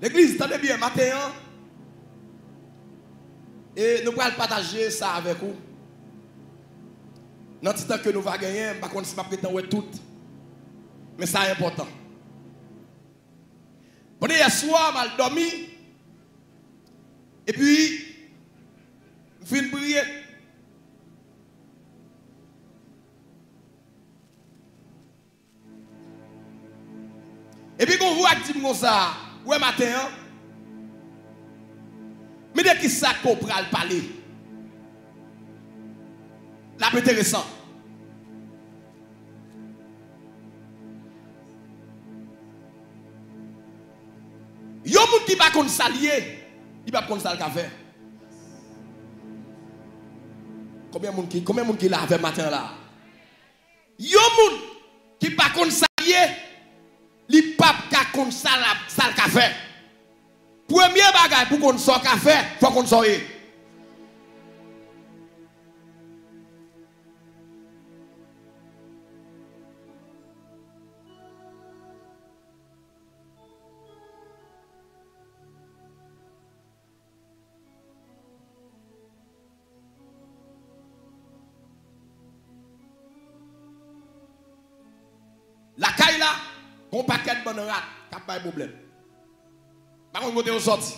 L'église, tenez bien, matin, et nous allons partager ça avec vous. Dans le temps que nous allons gagner, je ne sais pas si je prétends tout, mais ça est important. Bon, hier soir, je mal dormi, et puis, je viens de prier. Et puis, quand vous avez dit comme ça, ouais, matin, mais de qui ça qu'on peut parler? La plus intéressant. Yo moun qui pas kon salier, il pas kon sal café. Combien moun qui lave matin là? Yo moun qui pas kon salier, il pas kon sal café. Premier bagage pour qu'on soit café, faut qu'on soit. La caille là, on paquet de bonnes rats, qui n'a pas de problème. Par contre, vous êtes sorti.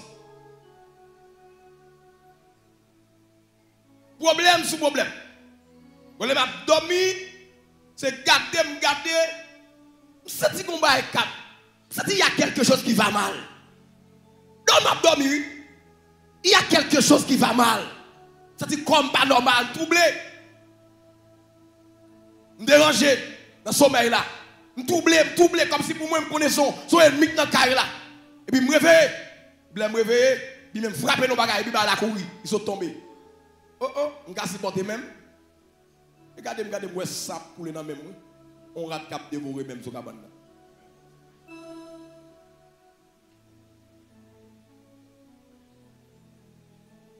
Problème sous problème. Vous avez dormi, c'est garder. C'est qu'on va être cap. C'est qu'il y a quelque chose qui va mal. Dans ma dormi, il y a quelque chose qui va mal. C'est comme pas normal, troublé. Me déranger dans ce sommeil là. Me troublé comme si pour moi me connaissais son ennemi dans le carré là. Et puis me réveiller. Me réveiller, puis même frapper nos bagages, puis la courir, ils sont tombés. Oh, je vais supporter même. Regardez, moi ça pour les dans même. On rate cap dévorer même sur cabane là.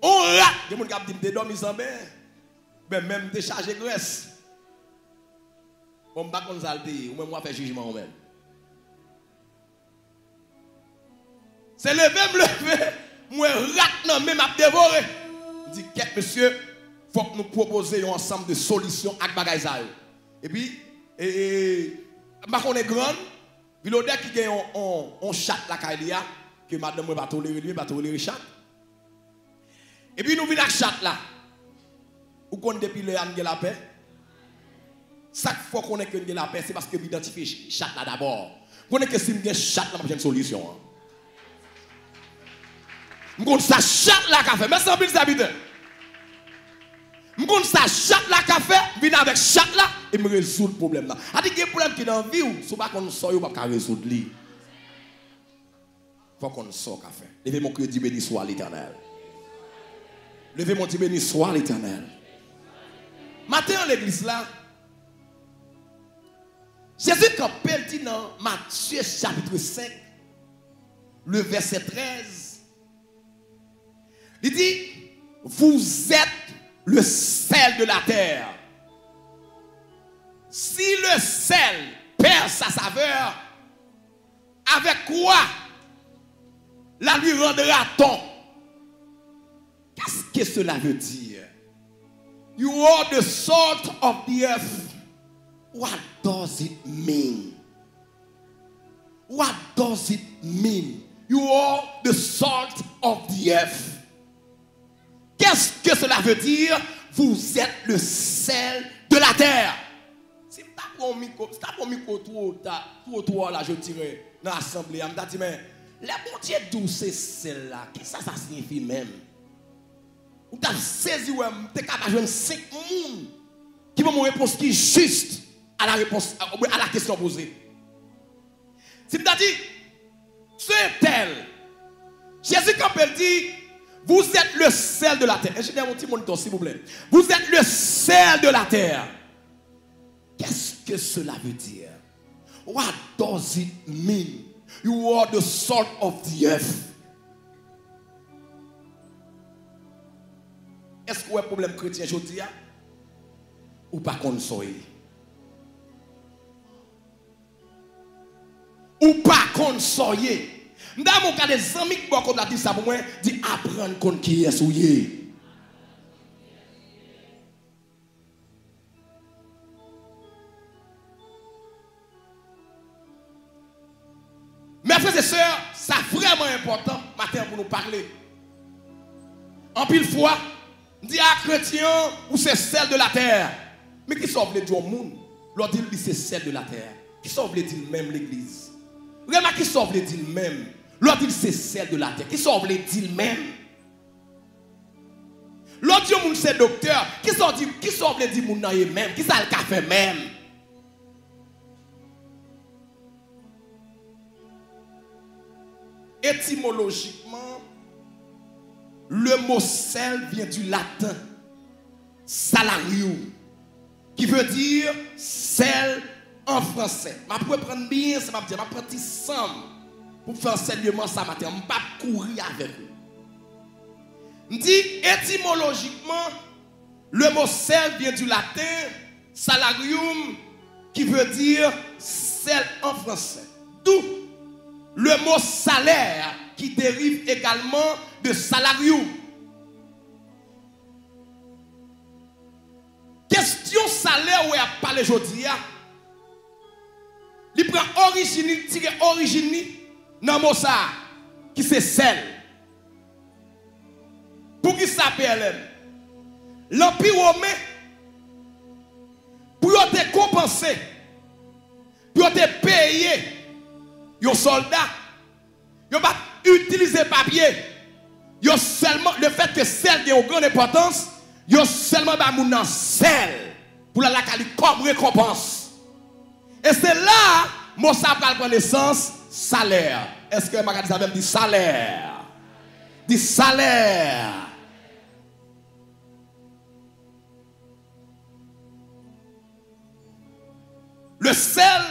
On rate. Il y a des gens qui disent, dormi sans bain. Ben même décharger graisse. On ne va pas consulter, ou même moi faire jugement même. C'est lever, moi rate non même à dévorer. Je dis, monsieur, il faut que nous proposions ensemble de solutions avec bagaille. Et puis, on est grand, il y a qui gagne un chat la caïlia, que madame ne va pas tolérer chat. Et puis nous venons avec chat là. Ou qu'on depuis le an de la paix. Chaque fois qu'on est que de la paix, c'est parce que vous identifiez chat là d'abord. Vous connaissez que si vous avez chat là, vous avez une solution. Vous connaissez ça chat là café. Merci beaucoup les habitants. Vous connaissez ça chat là café, venez avec chat là et me résoudre le problème là. A-t-il qu'il y a un problème qui est dans la vie ou si vous ne savez pas résoudre lui. Il faut qu'on sorte café. Levez mon crédit béni soit l'Éternel. Levez mon Dieu béni soit l'Éternel. Matin à l'église là, Jésus quand il dit dans Matthieu chapitre 5, le verset 13, il dit, vous êtes le sel de la terre. Si le sel perd sa saveur, avec quoi la lui rendra-t-on? Qu'est-ce que cela veut dire? You are the salt of the earth. What does it mean? What does it mean? You are the salt of the earth. Qu'est-ce que cela veut dire? Vous êtes le sel de la terre. Si tu as un micro trop là, je dirais, dans l'assemblée, je me dis, mais les bon Dieu d'où c'est celle-là? Qu'est-ce que ça signifie même? Ou tu as saisi, tu es capable de 5 personnes qui vont me répondre qui est juste à la réponse, à la question posée. Si tu as dit, c'est tel. Jésus, quand il dit, vous êtes le sel de la terre. Ingénieur, mon petit moniteur, s'il vous plaît. Vous êtes le sel de la terre. Qu'est-ce que cela veut dire? What does it mean? You are the salt of the earth. Est-ce qu'il y a un problème chrétien aujourd'hui? Ou pas qu'on soit? Ou pas qu'on soit? Dans mon cas, des amis qui ont dit ça pour moi, dit apprendre contre qui est souillé. Mes frères et sœurs, c'est vraiment important matin pour nous parler. En pile fois, dit à chrétien ou c'est celle de la terre. Mais qui sauve les dieux au monde? L'autre dit c'est celle de la terre. Qui sauve les dieux même l'église? Vraiment qui sauve les dieux même? L'autre dit c'est celle de la terre. Qui sauve les dieux même? L'autre dit c'est docteur. Qui sauve les dieux même? Qui ça le café même? Étymologiquement, le mot sel vient du latin salarium, qui veut dire sel en français. Je peux prendre bien, ça va dire, je prends petit sam pour faire sérieusement ça matin. Je ne vais pas courir avec vous. Je dis étymologiquement, le mot sel vient du latin salarium, qui veut dire sel en français. D'où le mot salaire qui dérive également de salarium. Question salaire où il a parlé aujourd'hui, il prend origine, tire origine dans le mot ça, qui c'est sel. Pour qui ça PLM? L'Empire romain, pour te compenser, pour te payer, les soldats, ils n'ont pas utilisé papier. Ils ont seulement, le fait que sel a une grande importance, ils ont seulement un sel pour la comme récompense. Et c'est là que mon sabre prend naissance, salaire. Est-ce que ma dit dit salaire? Dit salaire. Le sel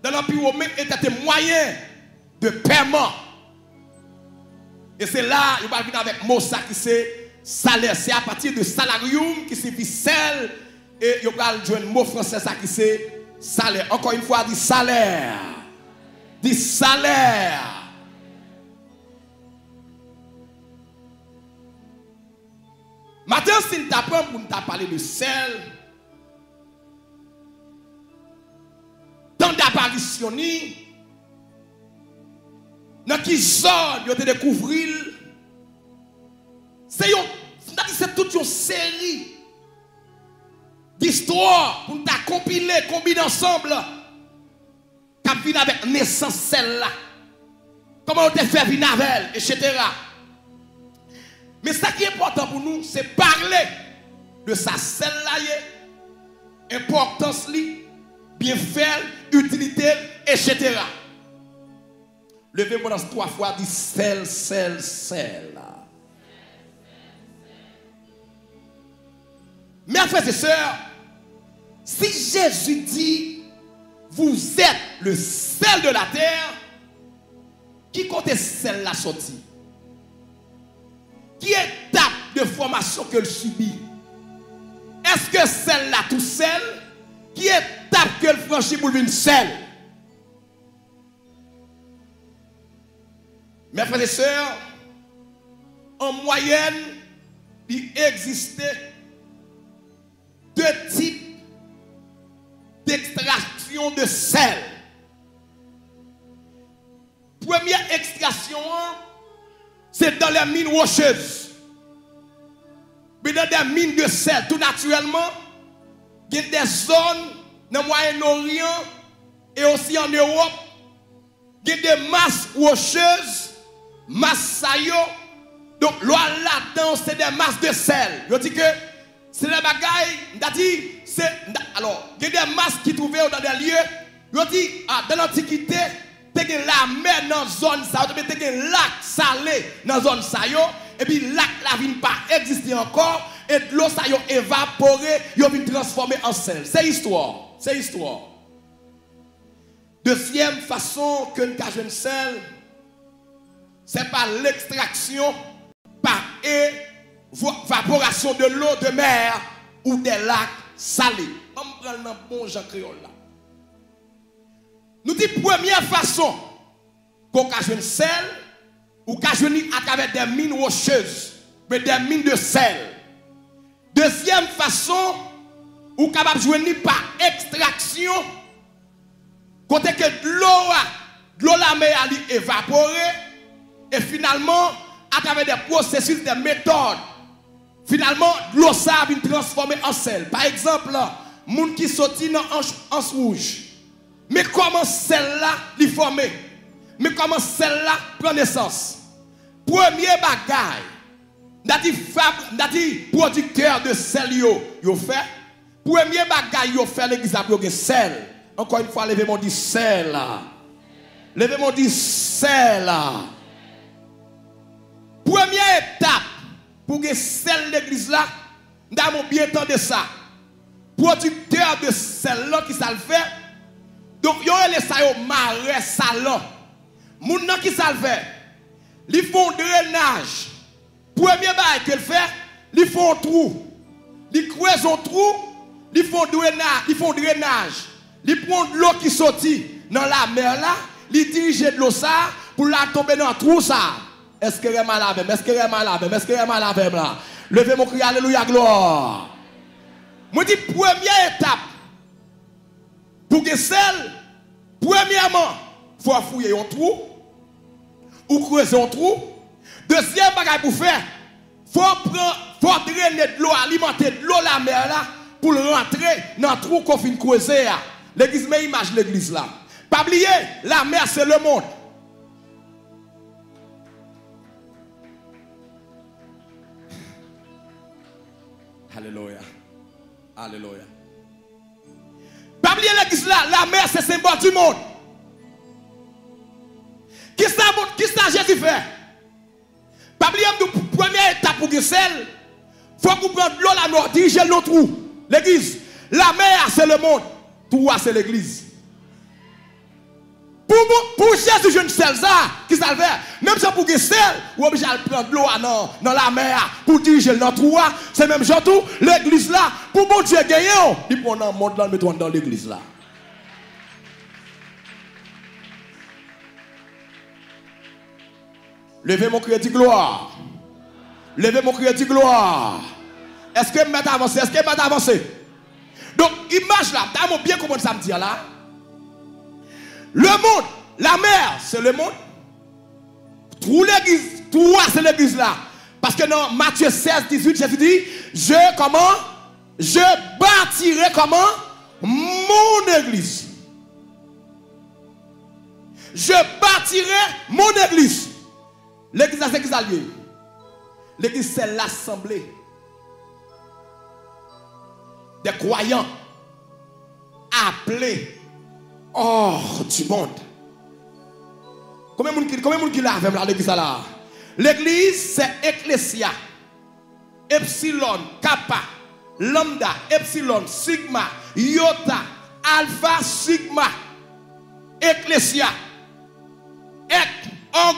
dans l'Empire romain était un moyen de paiement. Et c'est là, il va venir avec mot ça qui c'est salaire. C'est à partir de salarium qui signifie sel. Et il va jouer un mot français ça qui c'est salaire. Encore une fois, dit salaire. Dit salaire. Maintenant, si nous t'apprends pour nous parler de sel, dans l'apparition, dans qui zone vous avez découvert, c'est toute une série d'histoires pour nous compiler, combiner ensemble, qui viennent avec naissance celle-là. Comment on te fait venir avec elle, etc. Mais ce qui est important pour nous, c'est parler de sa celle-là, importance, bien faire, utilité, etc. Levez-moi dans 3 fois, dit sel, sel, sel. Mes frères et sœurs, si Jésus dit, vous êtes le sel de la terre, qui compte celle la sortie? Qui étape de formation qu'elle subit? Est-ce que celle-là tout seul? Qui étape qu'elle franchit pour une seule? Mes frères et sœurs, en moyenne, il existait 2 types d'extraction de sel. Première extraction, c'est dans les mines rocheuses. Mais dans des mines de sel, tout naturellement, il y a des zones dans le Moyen-Orient et aussi en Europe, il y a des masses rocheuses, masses saillots. Donc, là-dedans, c'est des masses de sel. Je dis que c'est des bagailles, alors, il y a des masses qui trouvaient dans des lieux, je dis, dans l'Antiquité, il y a la mer dans la zone, il y a un lac salé dans la zone saillo, et puis le lac la vient pas exister encore, et l'eau ça a évaporé, il a transformé en sel. C'est histoire. C'est histoire. Deuxième façon que nous avons sel, c'est par l'extraction, par évaporation de l'eau de mer ou des lacs salés. On prend un bon Jean créole là. Nous disons première façon qu'on a sel, ou qu'à joindre à travers des mines rocheuses, mais des mines de sel. Deuxième façon, ou capable de joindre par extraction, côté que de l'eau la mer a évaporé, et finalement, à travers des processus, des méthodes, finalement, l'eau ça vient transformer en sel. Par exemple, moun qui sorti dans anse rouge. Mais comment celle-là lui former? Mais comment celle-là prend naissance? Premier bagage, d'ati producteur de sel yo fait. Premier bagage yo fait l'église a bloqué sel. Encore une fois, levez-moi dit sel là. Levez-moi dit sel là. Première étape pour que sel l'église là, nous bien entendu ça. Producteur de sel là qui ça le fait. Donc yo les ça yo marais salon. Moun nan qui ça le fait. Ils font drainage. Premier bail que le fait, ils font trou. Ils creusent un trou, ils font drainage. Ils prennent de l'eau qui sortit dans la mer là, ils dirigent de l'eau ça pour la tomber dans le trou ça. Est-ce que vraiment la même? Est-ce que vraiment la même? Est-ce que vraiment la même là? Levez mon cri, alléluia, gloire. Moi dis première étape pour que celle, premièrement, il faut fouiller un trou ou creuser un trou. Deuxième bagage pour faire, faut drainer de l'eau, alimenter de l'eau la mer là pour rentrer dans le trou qu'on finit creuser. L'église, mais image l'église là. Pas oublier, la mer c'est le monde. Alléluia. Alléluia. Pas oublier l'église là, la mer c'est le symbole du monde. Qui ça Jésus fait? Pas oublier la première étape pour que celle, faut qu'on prenne l'eau la mer, diriger le trou. L'église, la mer c'est le monde, tout c'est l'église. Pour Jésus, je ne sais ça, qui ça le fait. Même ça pour que celle, ou obligé de prendre l'eau dans la mer pour diriger le trou, c'est même genre tout, l'église là, pour bon Dieu gagner, il prend un monde là, mettons dans l'église là. Levez mon cri de gloire. Levez mon cri de gloire. Est-ce que je vais avancer? Est-ce que je vais avancer? Donc, image là, t'as bien compris ça me dit là. Le monde, la mer, c'est le monde. Tout l'église, tout c'est l'église là. Parce que dans Matthieu 16, 18, Jésus dit, je bâtirai comment? Mon église. Je bâtirai mon église. L'église, c'est qui ça lieu? L'église, c'est l'assemblée des croyants appelés hors du monde. Combien de monde qui l'a avec l'église là? L'église, c'est ecclésia. Epsilon, kappa, lambda, epsilon, sigma, iota, alpha, sigma. Ecclésia. Ek, og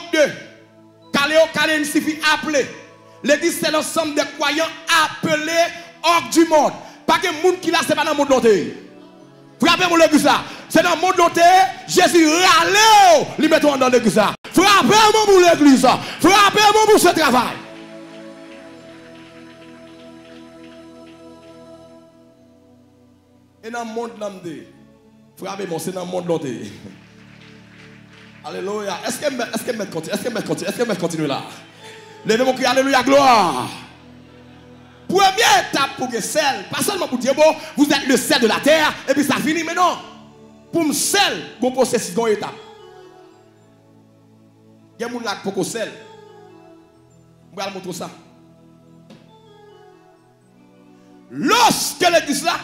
Caléo, Caléo signifie appelé. L'église, c'est l'ensemble des croyants appelés hors du monde. Pas que le monde qui là, c'est pas dans le monde noté. Frappez-moi l'église là. C'est dans le monde noté. Jésus râle. Lui mettons dans l'église là. Frappez-moi pour l'église là. Frappez-moi pour ce travail. Et dans le monde noté. Frappez-moi, c'est dans le monde noté. Alléluia. Est-ce que je continue là? Levez mon cri, alléluia, gloire. Première étape pour que sel, pas seulement pour dire, bon, vous êtes le sel de la terre, et puis ça finit, mais non. Pour me sel, bon processus, bon étape. Il y a des gens qui ont sel. Je vais vous montrer ça. Lorsque l'église là,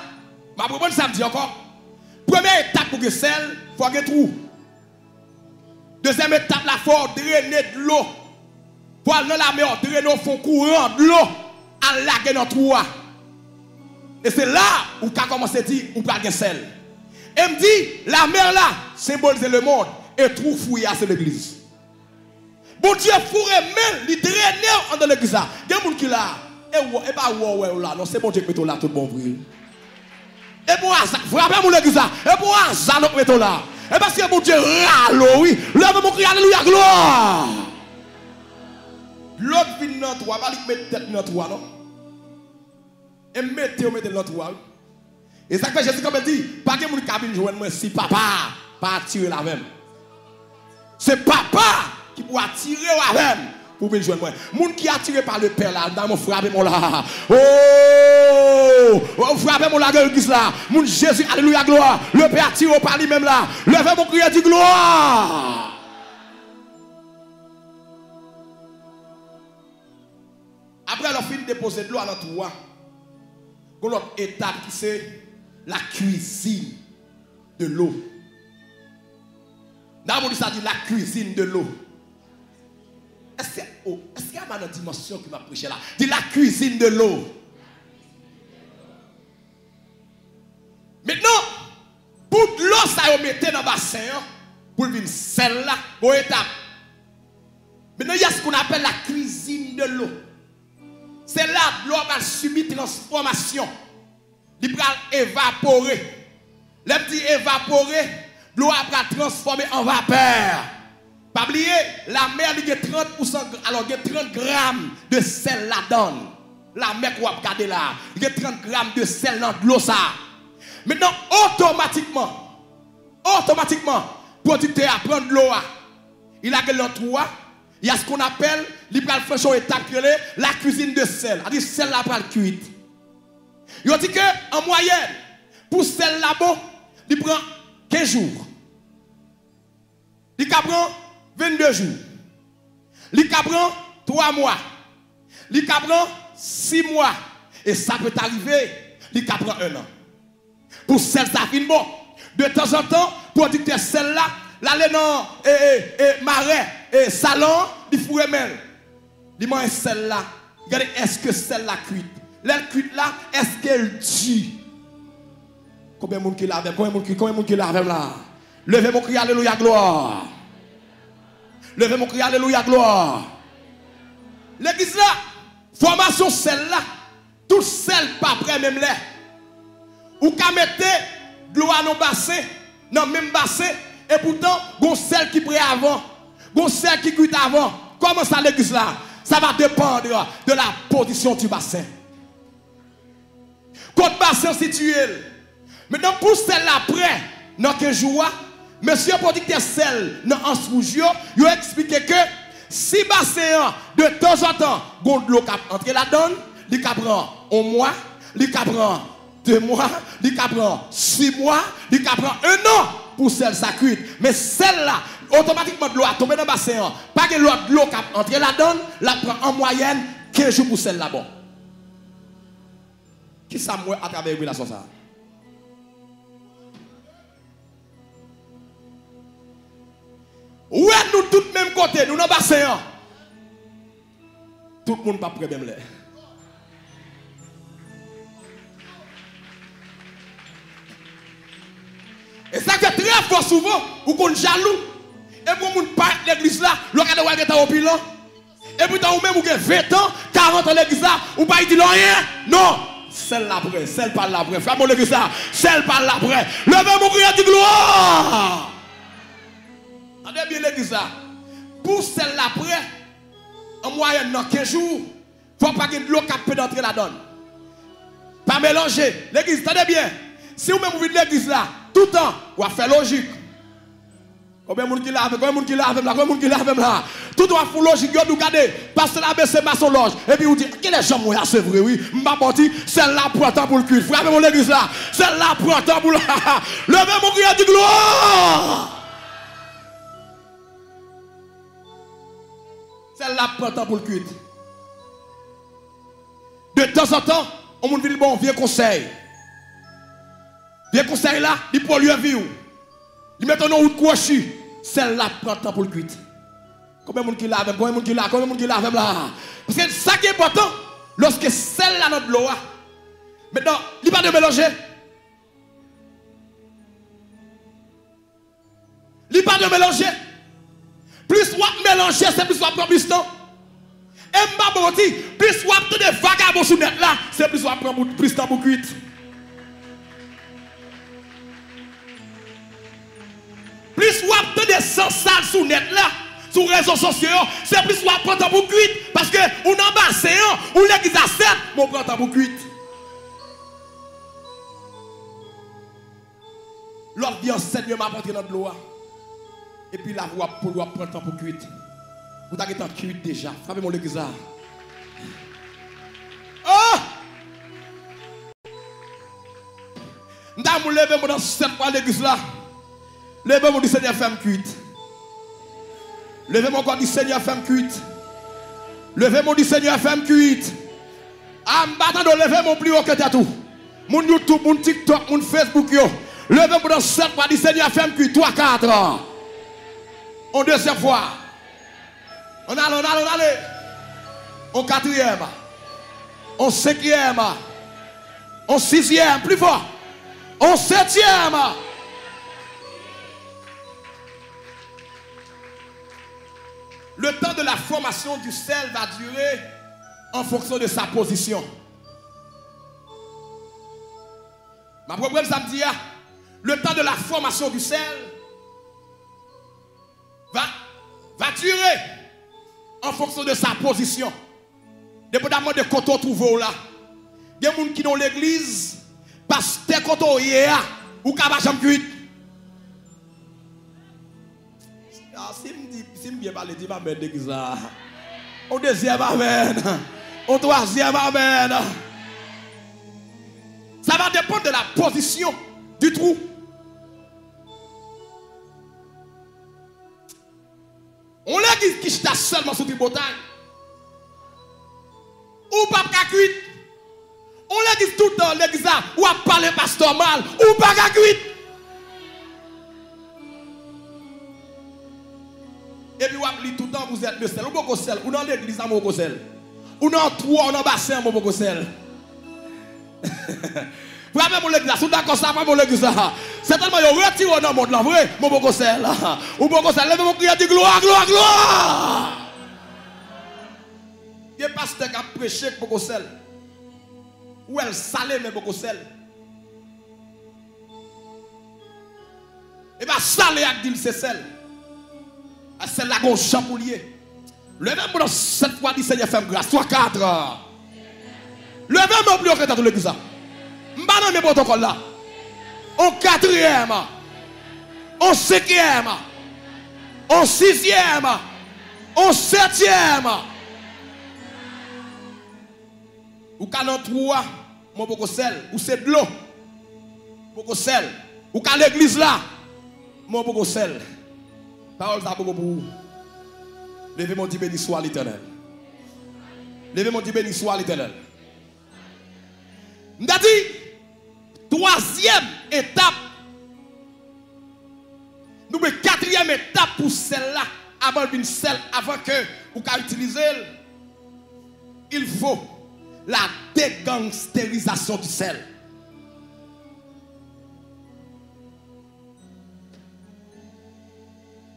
ma propre samedi encore, première étape pour que sel, il faut qu'il y ait un trou. Deuxième étape, il faut drainer de l'eau. Pour aller dans la mer, drainer au fond courant de l'eau, à laguer dans le trou. Et c'est là où tu as commencé à dire, où tu as sel. Et me dit, la mer là, symbolise le monde, et trou fouillé, c'est l'église. Bon Dieu, fourré même, il draine dans l'église là. Il y a des gens qui là, et pas ouais là, non, c'est bon Dieu qui met là, tout bon bruit. Et pour ça, frappez-moi l'église là, et pour ça, nous mettons là. Et parce que mon Dieu râle, oui. Lève mon cri, alléluia, gloire. L'autre vient dans toi, pas lui mettre tête dans toi, non? Et mettez dans toi. Et ça fait Jésus comme dit, pas que mon cabine joindre moi si papa pas attirer la même. C'est papa qui peut attirer la même pour venir joindre moi. Moun qui attiré par le père là, dans mon frère mon là. Oh, frère mon là l'église là. Moun Jésus alléluia gloire. Le père attiré par lui même là. Levez mon crier du gloire. Après la fin de déposer de l'eau dans toi. L'autre étape qui c'est la cuisine de l'eau. D'abord, ça dit la cuisine de l'eau. Est-ce qu'il y a une dimension qui m'a prêché là? Dit la cuisine de l'eau. Maintenant, pour de l'eau, ça y mettez dans le bassin pour venir celle-là, pour étape. Maintenant, il y a ce qu'on appelle la cuisine de l'eau. C'est là que l'eau va subir transformation. Il va évaporer. Le petit évaporer, l'eau va transformer en vapeur. Pas oublier, la mer il y a 30%, alors il y a 30 grammes de sel là-dedans. La mer qu'on va regarder là, il y a 30 grammes de sel dans l'eau ça. Maintenant, automatiquement, producteur à prendre l'eau, il a l'autre il y a ce qu'on appelle, il va faire une étape, la cuisine de sel. C'est-à-dire sel là va le cuire. Il dit que en moyenne, pour sel là bon, il prend 15 jours. Il prend 22 jours. Il prend 3 mois. Il prend 6 mois. Et ça peut arriver, il prend 1 an. Pour sel ça fin bon. De temps en temps, producteur sel là, l'aller dans marais et salon, il faut remettre. Il mange sel là. Regardez, est-ce que celle là cuite? Elle cuite là, est-ce qu'elle tue? Combien de monde qui l'a avec? Combien de monde qui l'a avec là? Levez mon cri, alléluia, gloire. Levez mon cri, alléluia, gloire. L'église là, formation celle-là, tout celle pas près même là. Ou qu'à mettre de l'eau dans le bassin, dans le même bassin, et pourtant, il y a celle qui près avant, il y a celle qui cuite avant. Comment ça l'église là? Ça va dépendre de la position du bassin. Quand le bassin situé, maintenant pour celle-là après, dans 15 jours, monsieur producteur sel dans un rouge, il a expliqué que si bassin de temps en temps, il de l'eau qui entre là-dedans, il prend 1 mois, il prend 2 mois, il prend 6 mois, il prend 1 an pour celle ça cuite. Mais celle-là, automatiquement de l'eau a tombé dans le bassin. Pas que l'eau qui entre là-dedans, la prend en moyenne 15 jours pour celle-là. Bon. Qui ça moi à travers la ça? Ouais, nous tous même côté, nous dans le bassin. Tout le monde pas prêt même là. Et ça fait très fort souvent, ou qu'on jaloux. Et pour moun pas l'église là, le regard de est au bilan. Et puis ou même ou 20 ans, 40 ans l'église là, ou pas dit rien. Non. Celle là après, celle par là après. Frère mon l'église là, celle par là après. Levez mon cri de gloire. Attendez bien l'église là. Pour celle là après, en moyenne dans 15 jours, faut pas que de l'eau qui d'entrer là-dedans. Pas mélanger. L'église, attendez bien. Si vous même vous venez de l'église là, tout le temps, vous allez faire logique. Combien de monde qui l'a avec, combien de monde qui l'a avec là, combien de monde qui l'a avec là. Tout doit faire logique, vous regardez, parce que la baisse ma son loge. Et puis vous dites, quelle est la chambre, c'est vrai, oui. M'a menti, celle-là prend temps pour le cul. Frère, mon l'église là, celle-là prend temps pour le. Levez mon cri de gloire. Celle-là prend temps pour le cul. De temps en temps, on me dit, bon, viens conseil. Viens conseil là, il pollue la vie. Il met ton nom de couachu. Celle-là prend temps pour le cuit. Combien de monde qui l'a avec? Combien de monde qui l'a? Combien de monde qui l'a avec là? Parce que ça qui est important, lorsque celle-là dans l'eau, maintenant, il n'y a pas de mélanger. Il n'y a pas de mélanger. Plus on mélanger, c'est plus on prend plus de temps. Et m'aboti, plus on prend des vagabonds sous net là, c'est plus on prend plus de temps pour cuire. Plus ou des sans sales sous net là, sur les réseaux sociaux, c'est plus ou prendre temps pour cuire. Parce que que on embassé, ou l'église à 7, mon prend temps pour cuite. L'autre dit Seigneur m'a porté dans de l'eau. Et puis la voix pour prendre temps pour cuite. Vous avez en cuite déjà. Frappez mon l'église. Oh! Nous lever dans cette fois l'église là. Levez-moi du Seigneur femme cuite. Levez-moi encore du Seigneur femme cuite. Levez-moi du Seigneur femme cuite. En battant de lever mon plus haut que tout. Mon YouTube, mon TikTok, mon Facebook yo. Levez-moi dans cette fois du Seigneur femme cuite. 3, 4 ans. En deuxième fois. On allait. En quatrième. En cinquième. En sixième. Plus fort. En septième. Le temps de la formation du sel va durer en fonction de sa position. Ma problème samedi, le temps de la formation du sel va durer en fonction de sa position. Dépendamment de quand on trouve là. Il y a des gens qui dans l'église, parce que quand on y est, ou qu'à jamais cuite. Si je bien parler, dis ma mère d'église là. Au deuxième amen. Au troisième amen. Ça va dépendre de la position du trou. On l'a dit qui está seulement sous une bouteille. Ou pas qu'à cuite. On l'a dit tout le temps l'église ou à parler pasteur mal ou pas qu'à cuite. Et puis, vous tout le temps, vous êtes le sel. Ou beaucoup sel. Ou dans l'église, vous beaucoup sel. Ou dans trois, ou dans le bassin, vous beaucoup sel. Vous avez mon l'église. Vous d'accord, ça va mon l'église. C'est tellement, vous retirez dans le monde là. Vous avez mon beaucoup sel. Ou beaucoup sel. Levez-vous crier de gloire, gloire, gloire. Il y a un pasteur qui a prêché avec beaucoup sel. Ou elle salée, mais beaucoup sel. Et bien, salé avec dit c'est sel. C'est la gauche champoulier. Levez-moi dans cette fois du Seigneur fait grâce. 3, 4. Levez-moi plus haut que dans l'église. Je ne vais pas dans mes protocoles là. En quatrième. En cinquième. En sixième. En septième. Ou canon 3. Mon beaucoup sel. Ou c'est de l'eau. Beaucoup sel. Ou qu'à l'église là. Mon beaucoup sel. Parole ça beaucoup pour vous. Levez mon Dieu béni soit l'Éternel. Levez mon Dieu béni soit l'Éternel. Nous avons dit, troisième étape. Nous avons quatrième étape pour celle-là. Avant une selle, avant que vous utilisez, il faut la dégangsterisation du sel.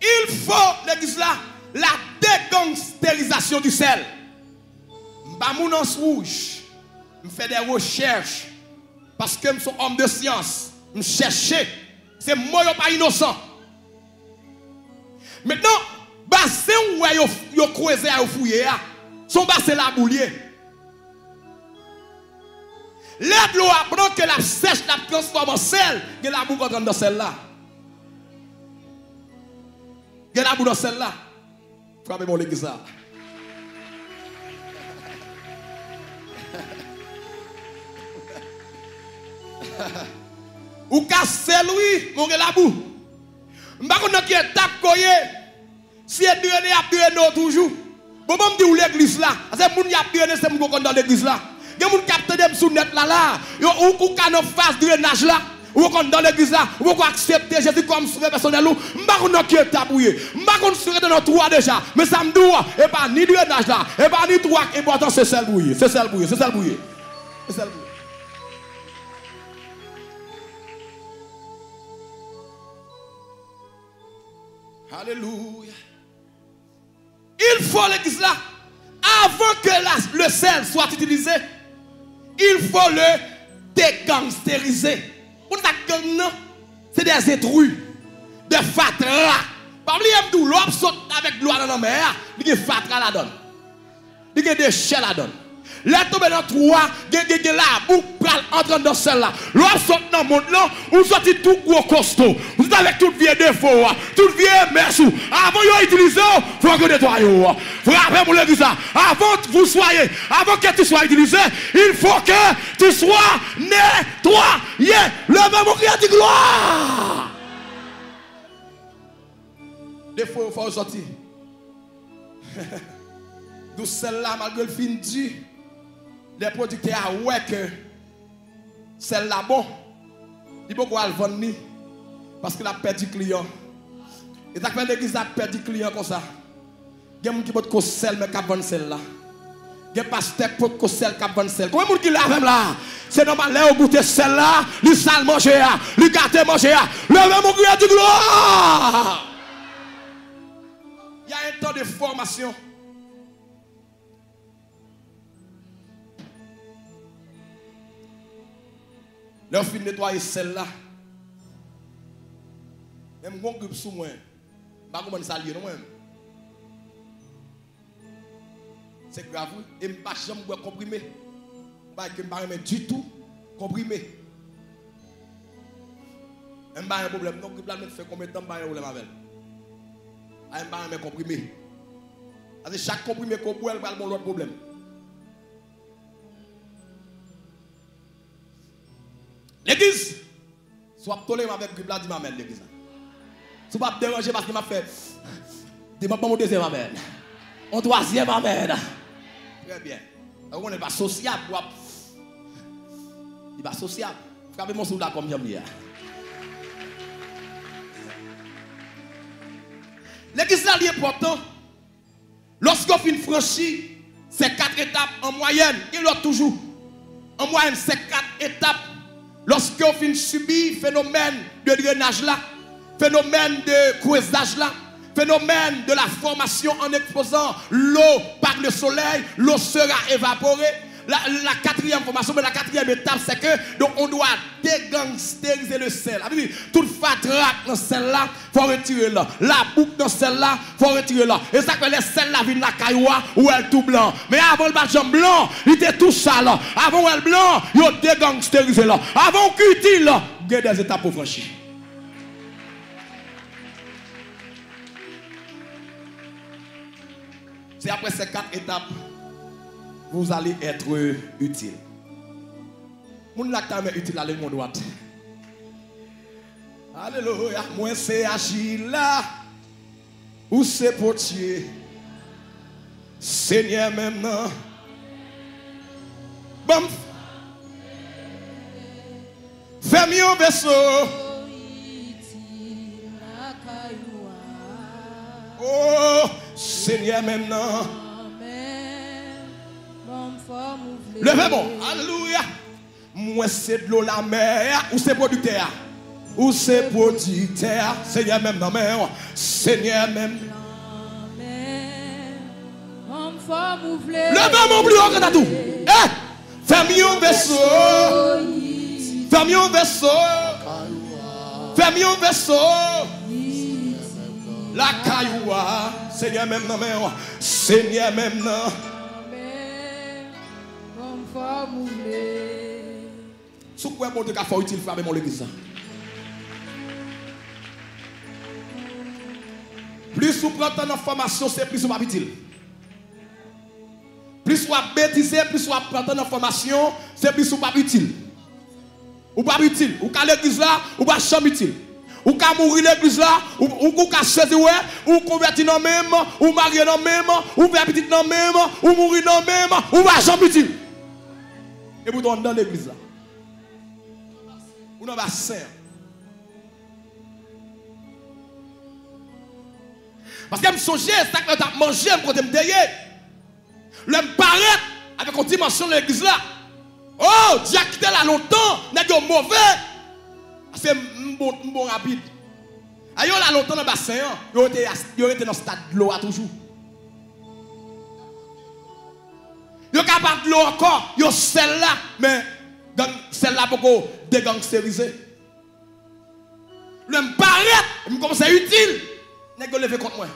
Il faut, l'église là, la dégangsterisation du sel. Bamounance rouge, je fais des recherches parce que je suis homme de science. Je cherche, c'est moi pas innocent. Maintenant, bassin où vous creusez à fouiller, son bassin la boulier. L'aide l'eau apprend que la sèche la transforme en sel, que la boue rentre dans celle-là. Il y a la boue dans celle-là. Frappez mon l'église là. Ou casse lui, mon la boue. M'pa connait qui est tape koye. Si est drainé a drainé toujours. Bon me dit ou l'église là, c'est moun y a drainé c'est moun kon dans l'église là. Il y a moun capte dem sous net là. Yo ou kana face drainage là. Ou kon dans l'église là, ou kon accepter Jésus comme sauveur personnel ou m'pa connait qui est tapoué. M'pa connait sur dans trois déjà, mais ça me doit et pas ni drainage là, et pas ni trois important c'est celle bouillé, c'est celle bouillé, c'est celle bouillé. C'est celle bouillé. Alléluia. Il faut l'église là, avant que le sel soit utilisé, il faut le dégangsteriser. Pour ça c'est des étrus, des fatras. Parmi les gens l'homme saute avec l'eau dans la mer, il y a fatra là-dedans. il y a des chèques là-dedans. Là, tomber dans trois, il y a là, ou pral entrer dans celle-là. L'autre sort dans le monde là, ou sorti tout gros costaud. Vous êtes avec tout vieux défaut, tout vieux merci. Avant de utiliser, il faut que nettoyer. Frappez pour l'église. Avant que vous soyez, avant que tu sois utilisé, il faut que tu sois nettoyé. Levez mon cri de gloire. Des fois, il faut sortir. D'où celle-là, malgré le fin du, les producteurs ont ouais que celle-là, bon, il faut qu'on le vendre parce qu'il a perdu client. Et ça fait l'église a perdu client comme ça. Il y a des gens qui peuvent celle mais qui vendent celle-là. Il y a des pasteurs qui peuvent celle qui vendent celle. Comment est-ce qu'il a même là? C'est normal, là, au goûter celle-là, lui sale manger, lui gâter manger. Levez mon cri de gloire! Il y a un temps de formation. Là, on finit de nettoyer celle-là. Même si on grippe sous moi, je ne sais pas comment ça lié, non? C'est grave. Et je ne sais pas si je comprimer. Je ne sais pas du tout comprimer. Je n'ai pas un problème. Donc, je ne sais pas combien de temps je vais avec. Je n'ai pas un comprimé. Parce que chaque comprimé qu'on boit, il va avoir l'autre problème. L'église, soit tolérant avec grippe là, dit m'amène l'église. Si vous ne pas déranger parce qu'il m'a fait, dis-moi pas mon deuxième amène. Mon troisième amène. Très bien. On n'est pas sociable. Il va sociable. Frappez mon souda comme j'aime dire. L'église là, est important. Lorsqu'on finit franchir ces 4 étapes en moyenne, il y a toujours. En moyenne, ces 4 étapes. Lorsqu'on finit subir phénomène de drainage là, phénomène de creusage là, phénomène de la formation en exposant l'eau par le soleil, l'eau sera évaporée. La 4e formation, mais la 4e étape, c'est que donc on doit dégangsteriser le sel. Toute fatraque dans celle-là, il faut retirer là. La boucle dans celle-là, il faut retirer là. Et ça que les celles-là viennent la cailloua ou elle tout blanc. Mais avant le bâton blanc, il était tout ça là. Avant elle blanc, il a dégangstérisé là. Avant qu'il là, il y a des étapes pour franchir. C'est après ces 4 étapes, vous allez être utile. Mon l'acteur est utile à l'émon droite. Alléluia. Moi c'est agile là. Ou c'est potier. Seigneur maintenant. Bam. Fais-moi un vaisseau. Oh, Seigneur maintenant. Levez bon. Alléluia. Moi c'est de l'eau la mer. Ou c'est producteur. Ou c'est producteur. Seigneur même dans mer. Seigneur même. Levez mon plus haut que t'as tout. Eh! Fais-moi un vaisseau. Fais-moi un vaisseau. Fais-moi un vaisseau. La cailloua. Seigneur même dans mer. Seigneur même dans. Sous quoi mon Dieu qu'a fait utile frapper mon l'église. Plus vous prenez dans formation, c'est plus vous pas utile. Plus vous bêtisez, plus vous prenez dans formation, c'est plus vous pas utile. Ou pas utile. Ou qu'à l'église là, ou pas chambre utile. Ou qu'à mourir l'église là, ou qu'à choisir ou convertir dans même, ou marier dans même, ou faire petit dans même, ou mourir dans même, ou pas chambre utile. Et vous dans l'église là. Ou dans la serre. Parce que je me songeais, ça que je mangé, je me disais, je me paraît avec une dimension de l'église là. Oh, Dieu a quitté là longtemps, n'est pas mauvais. C'est bon rapide. Ayo là longtemps dans le bassin, il était dans le stade de l'eau toujours. Il est capable de l'eau encore, il y a celle-là, mais celle-là pour dégangsteriser. Le me paraît, comme c'est utile, n'est-ce pas lever contre moi.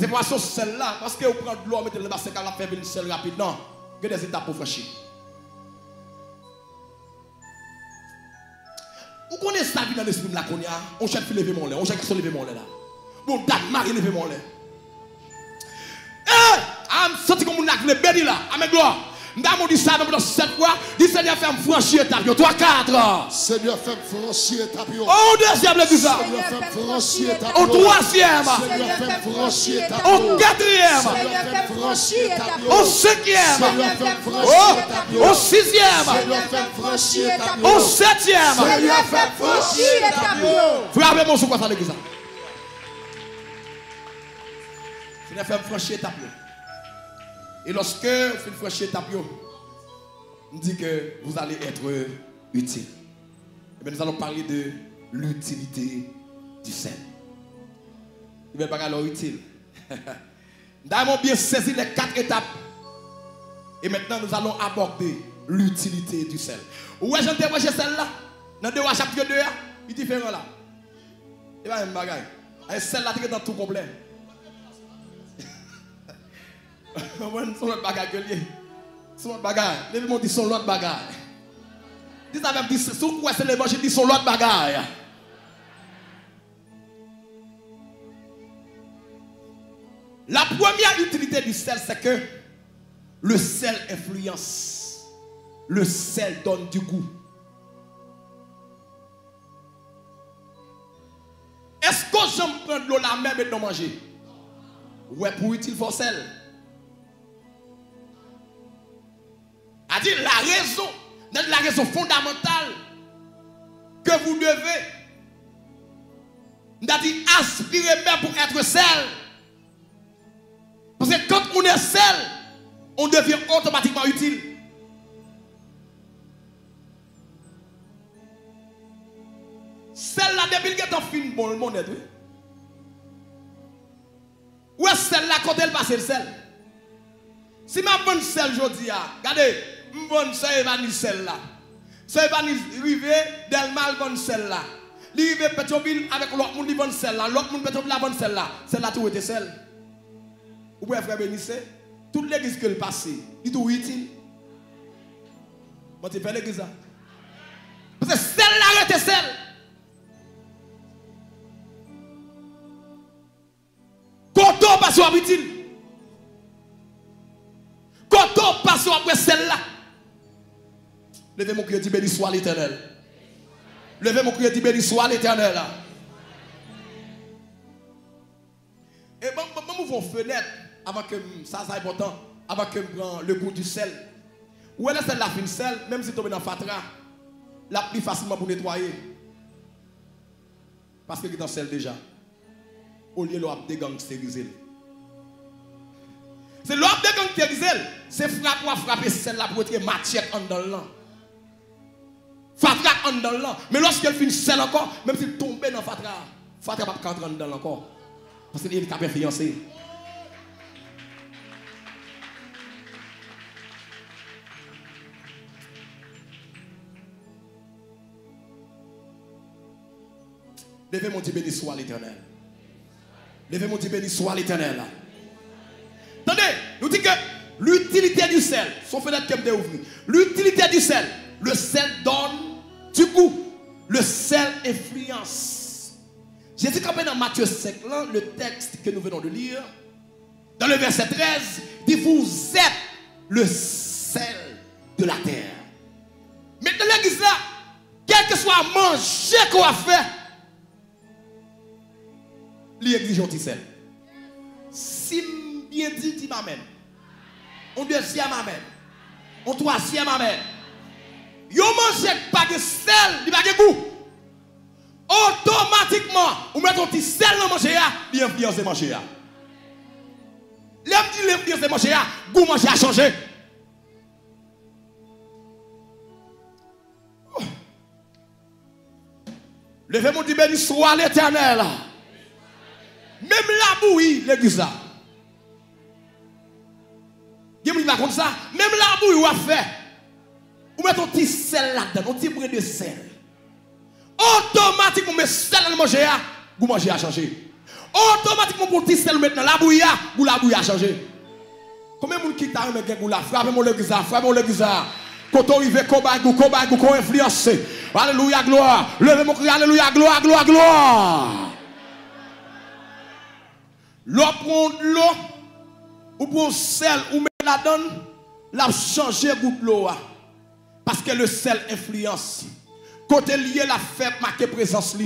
Parce que poisson celle-là, parce que vous prenez de l'eau, mettez le bassin, quand la fait une selle rapidement, il y a des étapes pour franchir. Vous connaissez ça dans l'esprit de la conia? On cherche à lever mon lait, on cherche à lever mon lait là. Bon, date, Marie, lever mon lait. Je sens comme on a le béni là. Amen, gloire. Nous dit ça dans 7 fois. Dit Seigneur, fais-moi franchir étape. 3, 4. Seigneur, fais-moi franchir étape. Au deuxième, le ça. Seigneur, fais-moi franchir étape. Au troisième. Seigneur, fais-moi franchir étape. Au quatrième. Seigneur, fais-moi franchir étape. Au cinquième. Seigneur, fais-moi franchir étape. Au sixième. Seigneur, fais-moi franchir étape. Au septième. Seigneur, fais-moi franchir étape. Frappez mon sou quoi ça l'église. Seigneur, fais-moi franchir étape. Et lorsque vous faites franchir étape, on dit que vous allez être utile. Et bien, nous allons parler de l'utilité du sel. Il ne va pas alors utile. Nous avons bien saisi les 4 étapes. Et maintenant, nous allons aborder l'utilité du sel. Où est-ce que j'ai branché celle-là? Dans 2 chapitre 2, il est différent là. Il va y avoir un bagage. Celle-là, tu es dans tout complet. Son l'autre bagage que lié. Son l'autre bagage. Les gens disent son l'autre bagage. Dis ça même dit sous quoi c'est l'évangile dit son l'autre bagage. La première utilité du sel, c'est que le sel influence. Le sel donne du goût. Est-ce que j'aime prendre l'eau la même et de manger? Ouais, pour utile for sel. C'est-à-dire la raison fondamentale que vous devez aspirer même pour être sel. Parce que quand on est sel, on devient automatiquement utile. Celle-là, depuis qu'elle est fin, bon, le monde est, oui. Où est celle-là quand elle passe le sel? Si ma bonne sel aujourd'hui, regardez, ma bonne sel Evanis celle-là. Sel Evanis rivé, Delmal bonne celle-là. Li rivé Pétroville avec l'autre monde, li bonne celle-là. L'autre monde Pétroville la bonne celle-là. Celle-là tout était sel. Vous pouvez frère bénissez. Toute l'église que le passé, il est tout utile. Bon, tu fais l'église. Parce que celle-là était sel. Quand on passe au utile. Quand on passe après celle-là. Levez mon cœur et dit béni soit l'Éternel. Levez mon cœur et dit béni soit l'Éternel. Et bon, mon fenêtre, avant que ça soit important, avant que je prenne le goût du sel. Où est-ce que la fin sel, même si tu tombes dans le fatra, la plus facilement pour nettoyer. Parce que tu es dans le sel déjà. Au lieu de gangstériser. C'est l'homme de gangstériser, c'est frapper celle-là pour être matière en dans l'an. Fatra en dans l'an. Mais lorsqu'elle finit celle encore, même s'il tombe dans fatra, fatra va pas rentrer dans encore. Parce qu'il est influencé. Levez mon Dieu béni soit l'Éternel. Levez mon Dieu béni soit l'Éternel. Attendez, nous disons que l'utilité du sel, son fenêtre qui est ouverte, l'utilité du sel, le sel donne du goût, le sel influence. Jésus, quand dans Matthieu 5, là, le texte que nous venons de lire, dans le verset 13, dit vous êtes le sel de la terre. Mais dans l'église là, quel que soit manger qu'on a fait, il exige un sel. Si bien dit, dit m'amène. On deuxième amène. On troisième amène. Yo mange pas de sel, il pas de goût. Automatiquement, on met un petit sel dans manger, il influence manger. L'influence manger, goût manger a changé. Levez mon Dieu béni soit l'Éternel. Même la bouillie, l'église là. Il me raconte ça. Même la bouillie, on a fait. On met un petit sel là-dedans, un petit brin de sel. Automatiquement, on met sel dans le manger, vous manger a changé. automatiquement pour petit sel maintenant la bouilla a changé. Combien de monde qui t'a remis que la frappez-moi l'église, frappez-moi l'église. Quand on arrive, qu'on influence. Alléluia, gloire. Levez mon cri, alléluia, gloire, gloire, gloire. L'eau prend de l'eau, ou prend sel, ou met la donne, la changer goût de l'eau. Parce que le sel influence. Côté lié, la fait marquer présence.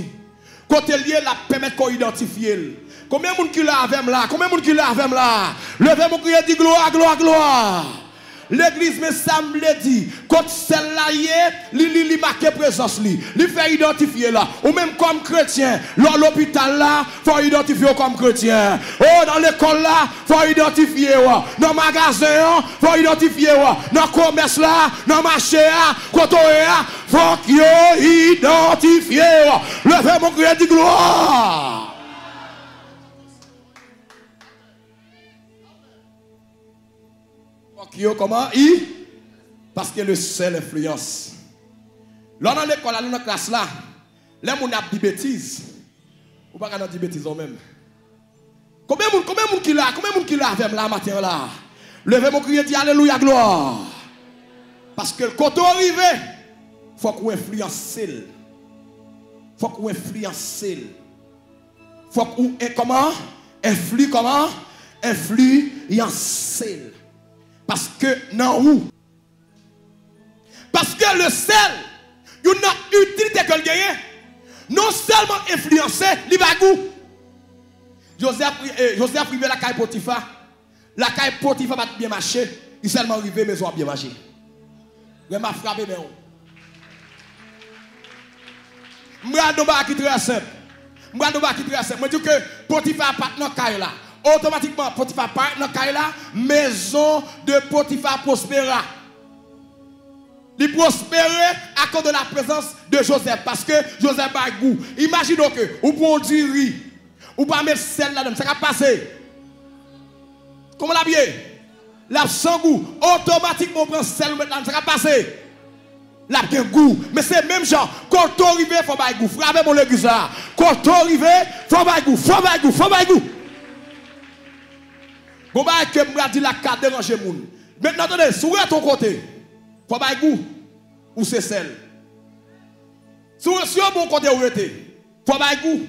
Côté lié, la permet qu'on identifie. Combien de monde qui l'a avec là? Combien de monde qui l'a avec là? Levez mon cri et dit gloire, gloire, gloire. L'église me semble dit, quand celle-là y est, li marque présence li fait identifier là. Ou même comme chrétien, dans l'hôpital là, faut identifier comme chrétien. Oh, dans l'école là, faut identifier. Dans le magasin, faut identifier. Dans le commerce là, dans le marché là, quand on est là, faut identifier. Levez mon cri et dit gloire. Comment? Parce que le sel influence. Là dans l'école, dans la classe là, là on a dit bêtises. Ou pas qu'on dit bêtises en même. Combien de monde qui l'a? Combien de monde qui l'a avec la matin là? Levez mon cri et dit alléluia gloire. Parce que quand on arrive, il faut qu'on influence. Faut qu'on influence. Faut qu'on comment? Influence. Parce que non où? Parce que le sel, il y a une utilité que le gagne. Non seulement influencé, il va goût. Joseph a privé la caille Potiphar. La caille Potiphar va bien marcher. Il seulement arrivé, mais ils ont bien marché. Il m'a frappé, mais on. Je suis très simple. Je dis que Potiphar part dans la caille là. Automatiquement, Potiphar part dans la maison de Potiphar prospéra. Il prospérait à cause de la présence de Joseph. Parce que Joseph a goût. Imaginons que, ou pour dire riz, ou pas mettre sel là-dedans, ça va passer. Comment la bien? La sans goût, automatiquement on prend sel là-dedans, ça va passer. La bien goût. Mais c'est le même genre. Quand on arrive, il faut pas goût. Frappez mon l'église là. Quand on arrive, il faut pas goût. Faut pas goût. Bon, bah, que je dis la carte déranger moun. Maintenant, attendez, si vous êtes ton côté, faut pas goût ou c'est sel. Si vous êtes bon côté, vous êtes, faut pas goût.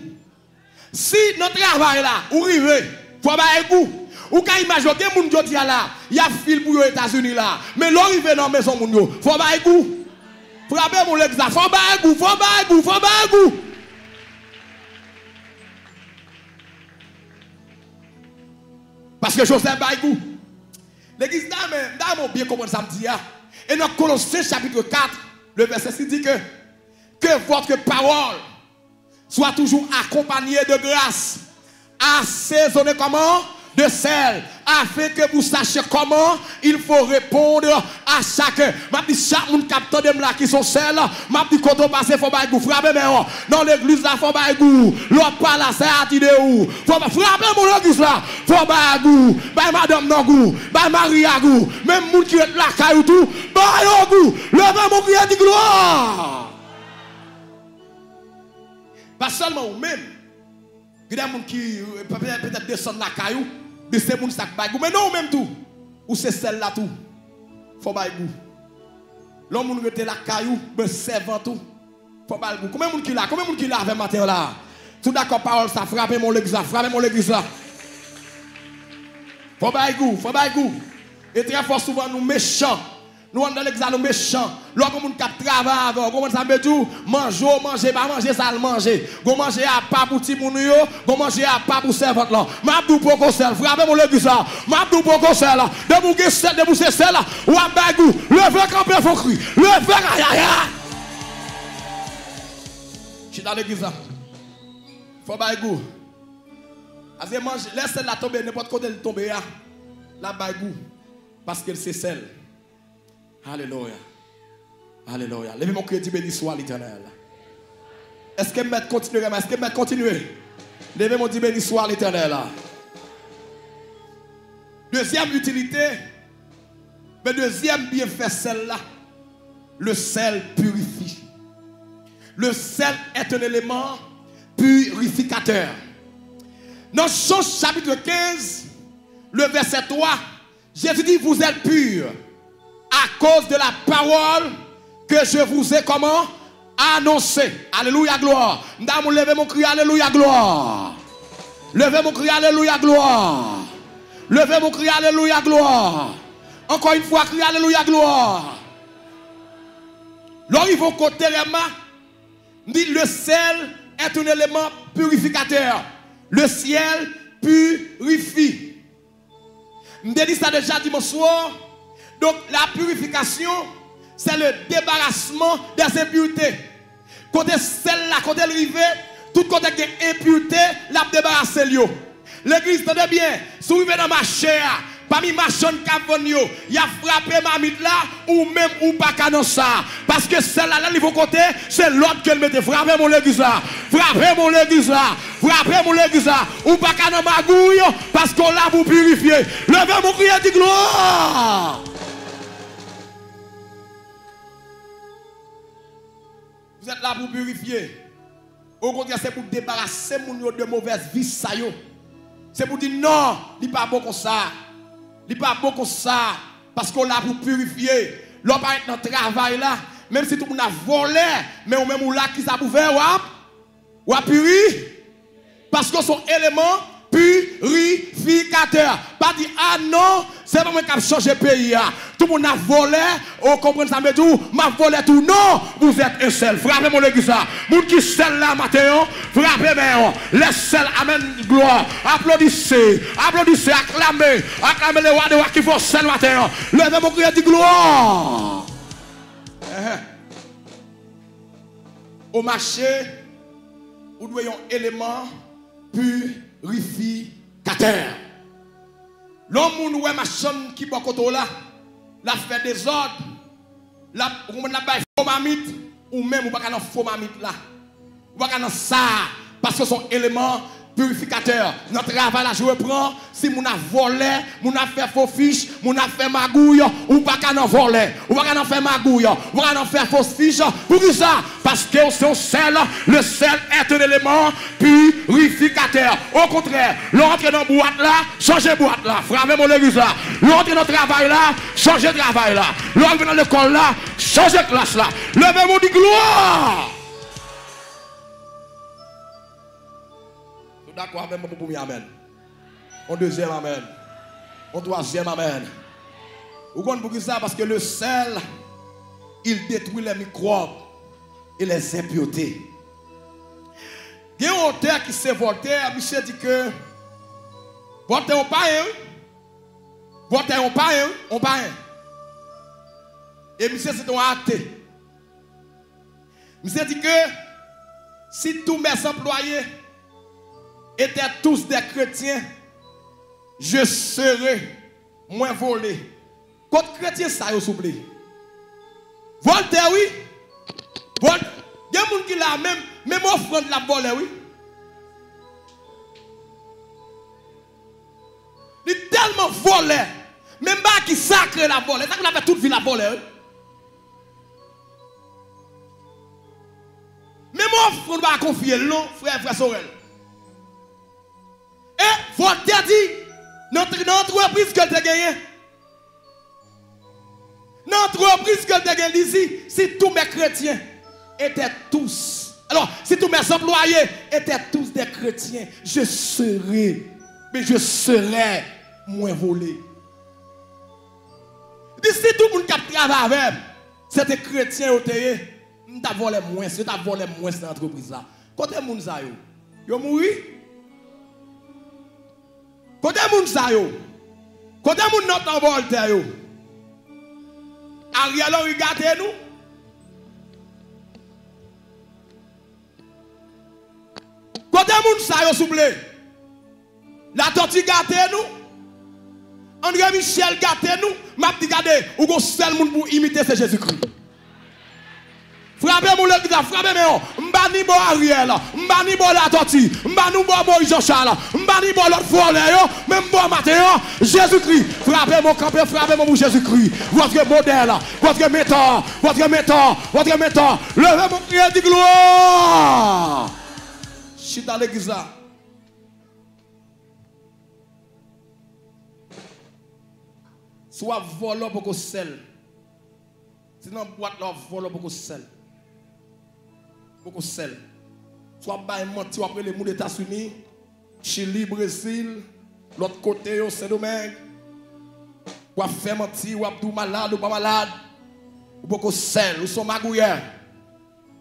Si notre travail là, vous arrivez, faut pas goût. Ou quand imaginer que moun jodi là, il y a fil pour les États-Unis là, mais l'arrivée dans la maison moun yo, faut pas goût. Frappez mon l'examen, faut pas goût, faut pas goût. Parce que Joseph Baïgou, l'église d'âme bien comprendre ça me dit. Et dans Colossiens chapitre 4, le verset 6 dit que votre parole soit toujours accompagnée de grâce, assaisonnée comment? De sel, afin que vous sachiez comment il faut répondre à chacun. M'a dit chaque monde capteur de là qui sont sel, m'a dit quand on passe faut pas goût frapper mais dans l'église là faut pas goût. L'autre pas là c'est attendez où. Faut pas frapper mon église là, faut pas goût. Bah madame non goût, bah Marie a goût. Même monde qui est là caillou tout, bah yo goût. Levez mon cri de gloire. Pas seulement ou même. Il y a des gens qui peut-être descendent la caillou. De ces gens qui bagou mais non même tout ou c'est celle-là tout faut pas goût l'homme qui était la caillou ben servant tout faut pas goût combien de monde qui là avec matin là tout d'accord parole ça frapper mon l'église là faut pas goût et très fort souvent nous méchants nous on dans l'église nous méchants l'homme monde qui travaille avant comment ça me tout manger pas manger ça le manger go manger à pas pour petit moun yo go manger à pas pour servante là m'abdou pour conseil frappez mon l'église là m'abdou pour conseil là de vous c'est celle là ou à bagou lever camper faut cri lever aïe je suis dans l'église là faut bagou assez manger laisse celle là tomber n'importe côté elle tomber là la bagou parce que c'est celle. Alléluia. Alléluia. Levez mon cri et dis béni soit l'Éternel. Est-ce que je vais continuer? Levez mon dit béni soit l'Éternel. Deuxième utilité, le deuxième bienfait celle-là, le sel purifie. Le sel est un élément purificateur. Dans Jean chapitre 15, le verset 3, Jésus dit, vous êtes purs à cause de la parole que je vous ai comment annoncée. Alléluia, gloire. Nous levez mon cri, alléluia, gloire. Levez mon cri, alléluia, gloire. Levez mon cri, alléluia, gloire. Encore une fois, cri, alléluia, gloire. Là, ils vont côté dit le sel est un élément purificateur. Le ciel purifie. Je dis ça déjà dimanche soir. Donc la purification, c'est le débarrassement des impuretés. Côté celle-là, côté rivé, tout côté qui est impureté, la débarrasser. L'église, tenez bien, si vous venez dans ma chair, parmi ma chaîne cavonio, il a frappé ma mythe là, ou même ou pas canon ça. Parce que celle-là, là, niveau côté, c'est l'autre qu'elle mettait. Frappez mon l'église là, frappez mon l'église là, frappez mon l'église là, ou pas canon ma gouille, parce qu'on l'a pour purifier. Levez mon cri et dit gloire. Vous êtes là pour purifier. Au contraire, c'est pour débarrasser mon de mauvaises vies. C'est pour dire non, il n'est pas bon comme ça. Il n'est pas bon comme ça. Parce qu'on l'a pour purifier. L'on va être dans le travail là. Même si tout le monde a volé, mais on même là qui s'est ouvert, ou a purifié. Parce que son élément purificateur. Pas dire ah non, c'est pas moi qui a changé le pays. Tout le monde a volé, on comprend ça, mais tout, m'a volé tout. Non, vous êtes un seul. Frappez mon église là. Vous qui seul là matin, frappez moi. Les seuls, amen, gloire. Applaudissez, applaudissez, acclamez, acclamez les rois de rois qui font seul matin. Levez mon cri et dit gloire. Au marché, vous devez un élément purificateur. L'homme ou machin qui boit côté là, la fait des ordres, la bail faux mamite ou même ou pas dans faux mamite là. Ou pas dans ça parce que son élément purificateur. Notre travail là je reprends si mon a volé, mon a fait faux fiche, mon a fait magouille ou pas qu'à voler, ou pas qu'à faire magouille, ou pas qu'à faire fausse fiche. Pour qui ça? Parce que c'est sel, le sel est un élément purificateur. Au contraire, l'entrée dans la boîte là, changez boîte là, frappez mon église là. L'entrée dans le travail là, changez travail là. L'entrée dans l'école là, changez classe là. Levez mon dit gloire. D'accord avec moi pour amen. En deuxième amen. En troisième amen. Vous comprenez pour ça? Parce que le sel, il détruit les microbes et les impuretés. Il y a un auteur qui s'est Voltaire, Michel dit que Voltaire on pas un. Voltaire on pas un, on pas un. Et Michel c'est un athée. Michel dit que si tous mes employés étaient tous des chrétiens, je serais moins volé. Quand chrétien, ça y est, s'il vous plaît. Voltaire, oui. Il y a des gens qui l'a même offrande la volée, oui. Il est tellement volé. Même pas qui sacre la volée. Ça qu'on a fait toute vie la volée, oui. Même offrande va confier, non, frère Sorel. Et Voltaire dit, notre entreprise que tu as gagnée, notre entreprise que tu as gagnée ici, si tous mes chrétiens étaient tous, alors si tous mes employés étaient tous des chrétiens, je serais moins volé. Si tout le monde qui travaille avec, c'était chrétien au terrain, je t'ai volé moins, je t'ai volé moins dans l'entreprise là. Côté moun sa yo mouri. Côté moun sa yo. Côté moun notre Voltaire yo. Ariel regardez nous. Côté moun sa yo s'il vous plaît. La tortue gardez nous. André Michel gardez nous. M'a dit gardez ou gon seul moun pour imiter c'est Jésus-Christ. Frappez mon l'église, frappez moi. M'bani bo Ariel, m'bani bo la tortue, m'bani bo Moïse Jean-Charles, m'bani bo l'autre voleur, même bo Matthieu, Jésus-Christ. Frappez mon campé, frappez mon Jésus-Christ. Votre modèle, votre méthode, votre méthode, votre méthode. Levez mon cri de gloire. Je suis dans l'église là. soit voler beaucoup de sel. Sinon, boîte là, voler beaucoup de sel. Beaucoup de sel. Soit bah menti après les moules des États-Unis, Chili, Brésil, l'autre côté, au Saint-Domingue. Ou à faire mentir, ou à tout malade, ou pas malade. Ou beaucoup de sel, ou sont magouilleurs.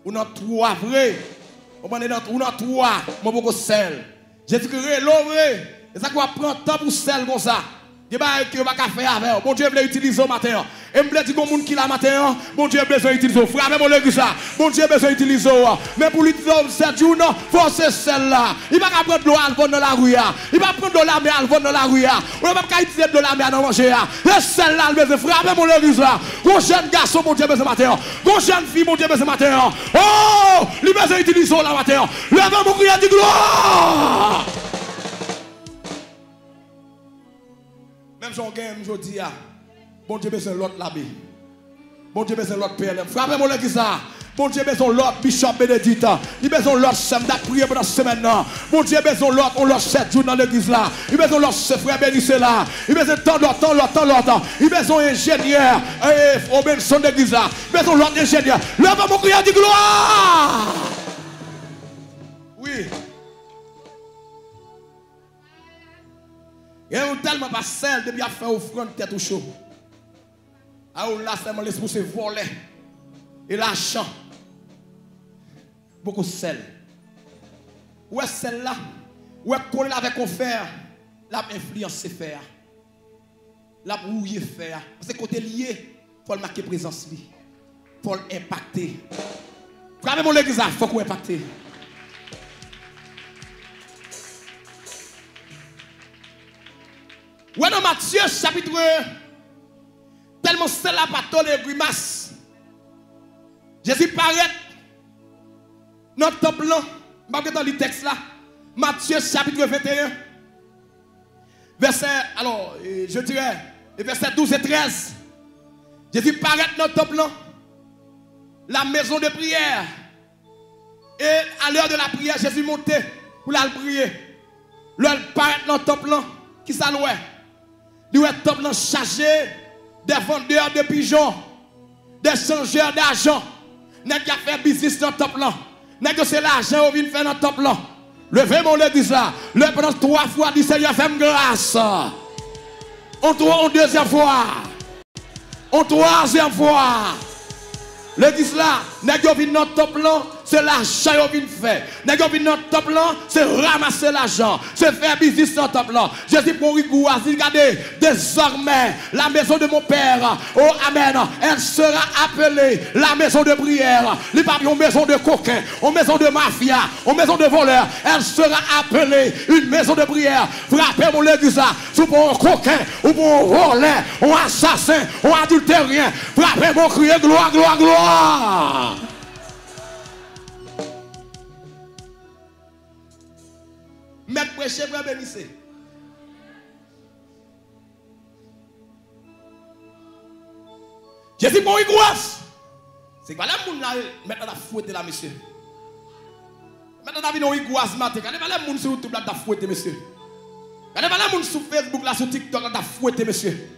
Ou dans trois vrai. Ou dans trois, ou beaucoup de sel. J'ai dit que l'eau vrai. Et ça qu'on prend temps pour sel comme ça. Il n'y a pas de faire avec. Bon Dieu veut utiliser au matin. Et me dit que les gens qui la matin, bon Dieu besoin d'utiliser. Frère, mon l'église là. Bon Dieu besoin d'utiliser. Mais pour l'utiliser 7 jours, non, faut c'est celle-là. Il va pas prendre de l'eau à le vendre dans la rue. Il va prendre de la mer à le vendre dans la rue. On ne va pas utiliser de la mer à manger. Et celle-là, le besoin. Frère, mon l'église là. Bon jeune garçon, bon Dieu besoin matin. Bon jeune fille, bon Dieu besoin matin. Oh, il besoin d'utiliser la matin. Levez mon cri de gloire. Même si on gagne, je dis, bon Dieu besoin de l'autre l'abbé. Bon Dieu besoin de l'autre PLM. Frappez mon l'église là. Bon Dieu besoin de l'autre Bishop Bénédicte. Il besoin de l'autre semaine prier pendant cette semaine là. Bon Dieu besoin de l'autre, on l'a 7 jours dans l'église là. Il besoin de l'autre frère bénissez là. Il besoin de tant l'autre. Il besoin d'ingénieur. Robinson d'église là. Il besoin de l'autre ingénieur. Lève mon cri de gloire. Oui. Et on tellement pas sel depuis à faire offrande tête au chaud. Ah là seulement l'esprit se voler. Et l'argent. Beaucoup de sel. Où est celle-là? Où est collé avec qu'on fait? La influence c'est faire. La brouiller faire. Parce que côté lié, il faut le marquer présence. Il faut l'impacter. Frère mon l'église, il faut qu'on impacte. Ouais, dans Matthieu chapitre, tellement c'est la patole et grimace. Jésus paraît dans le temple blanc. Je vais dans le texte là. Matthieu chapitre 21. Verset, alors, je dirais, verset 12 et 13. Jésus paraît dans le temple blanc. La maison de prière. Et à l'heure de la prière, Jésus montait pour la prier. L'heure paraît dans le temple blanc. Qui ça louait? Il y a un temple chargé des vendeurs de pigeons, des changeurs d'argent. N'est-ce qu'il a fait business dans le temple là? N'est-ce que c'est l'argent qu'on vient faire dans le temple là? Levez mon l'église là. Le pendant 3 fois, dit Seigneur, fais-moi grâce. En deuxième fois. En troisième fois. L'église là, n'est-ce qu'il vient dans le temple là? C'est l'argent qu'on vient faire. N'est-ce qu'il vient dans le temple là? C'est ramasser l'argent. C'est faire business dans le temple là. Jésus pour Rigoua, regardez, désormais, la maison de mon Père, oh Amen, elle sera appelée la maison de prière. Les pas une maison de coquins, une maison de mafia, une maison de voleurs. Elle sera appelée une maison de prière. Frappez mon l'église là, sous pour un coquin, ou pour un voleur, un assassin, un adultérien. Frappez mon crier gloire, gloire, gloire. Mettre prêcher, frère bénissez. Jésus pour Igouas. C'est quoi les gens là, maintenant la fouette là, monsieur. Maintenant la vie dans Igouas matin. Quand les gens sur YouTube là, la fouette, monsieur. Quand les gens sur Facebook là, sur TikTok là, la fouette, monsieur.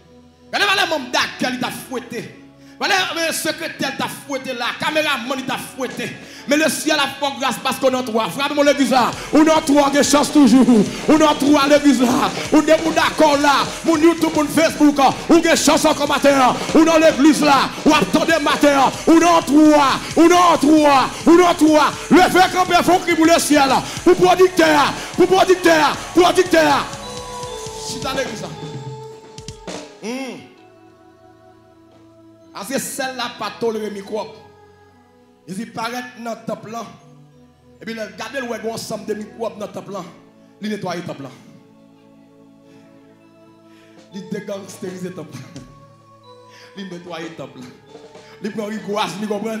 Quand les gens d'accueil, la fouette. Voilà, le secrétaire t'a fouetté là, caméraman t'a fouetté. Mais le ciel a fait grâce parce qu'on a trois. Frappez-moi l'église là. On a trois qui chance toujours. On a trois l'église là. On est d'accord là. Mon YouTube, mon Facebook. On a chance encore matin. On a l'église là. On attendez matin. On a trois. On a trois. On a trois. Le fait qu'on peut faire pour le ciel. Pour producteur. Pour producteur. Producteur. Si dans l'église là. Parce que celle-là pas tolérer microbe. Ils paraît dans le temple là. Et puis regardez le ensemble de microbes dans le temple là. Il nettoie le temple là. Il dégangstérise le temple. Il nettoie le temple là. Il prend Igouas, il comprend.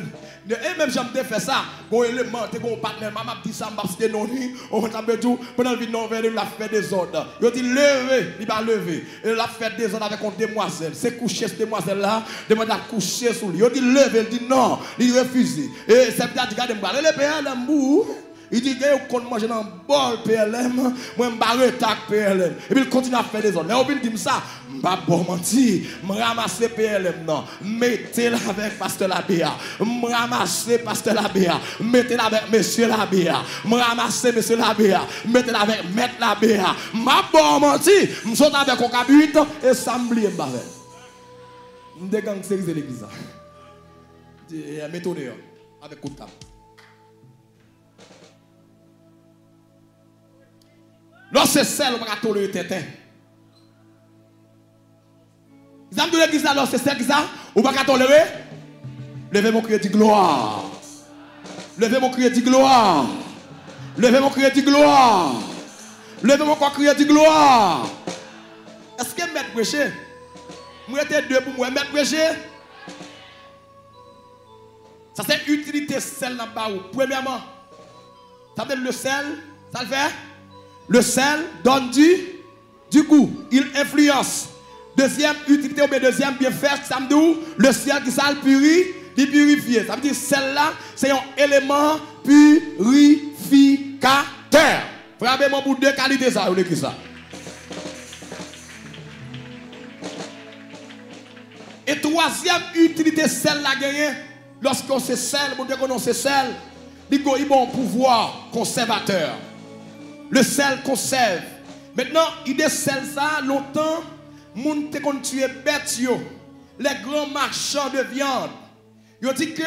Et même j'aime faire ça. Bon élément, t'es bon partenaire, maman dit ça, m'a dit non, on va taper tout. Pendant le non, il a fait des ordres. Il dit lever, il va lever. Il a fait des ordres avec une demoiselle. C'est coucher cette demoiselle là, demande à coucher sous lui. Il dit lever, il dit non, il refuse. Et c'est peut-être regarde moi, le père l'ambou. Il dit, vous comptez manger dans le bol PLM, moi je barre tac PLM. Et puis il continue à faire des autres. Là, il dit ça, je ne vais pas mentir, je ramasse PLM, non. Mettez-la avec Pasteur Labéa. Je ramasse Pasteur Labéa. Mettez-la avec Monsieur Labéa. Je ramasse Monsieur Labéa. Mettez-la avec Maître Labéa. Je ne vais pas mentir, je saute avec un cabut et ça me blie. Je me dégangseriser l'église. Mettez-le avec coup de cap. Lorsque c'est celle, on va tolérer tétin. Ils ont dit l'église là, lorsque c'est celle, on va tolérer. Levez mon cri de gloire. Levez mon cri de gloire. Levez mon cri de gloire. Levez mon cri de gloire. Est-ce que maître prêcher? Moi, j'étais deux pour moi, maître prêcher. Ça, c'est utilité sel dans le bas. Premièrement, ça veut dire le sel, ça le fait. Le sel donne du goût, il influence. Deuxième utilité ou bien deuxième bienfait, ça me dit le sel qui ça le purifie. Ça veut dire sel-là, c'est un élément purificateur. Frappez-moi pour deux qualités ça, ou ça. Et troisième utilité sel-là gagné, lorsqu'on se sel, pour dire qu'on se sel, il a un pouvoir conservateur. Le sel conserve. Maintenant, il est sel ça, longtemps, moun te kon tuer bête yo. Les grands marchands de viande. Ils dit que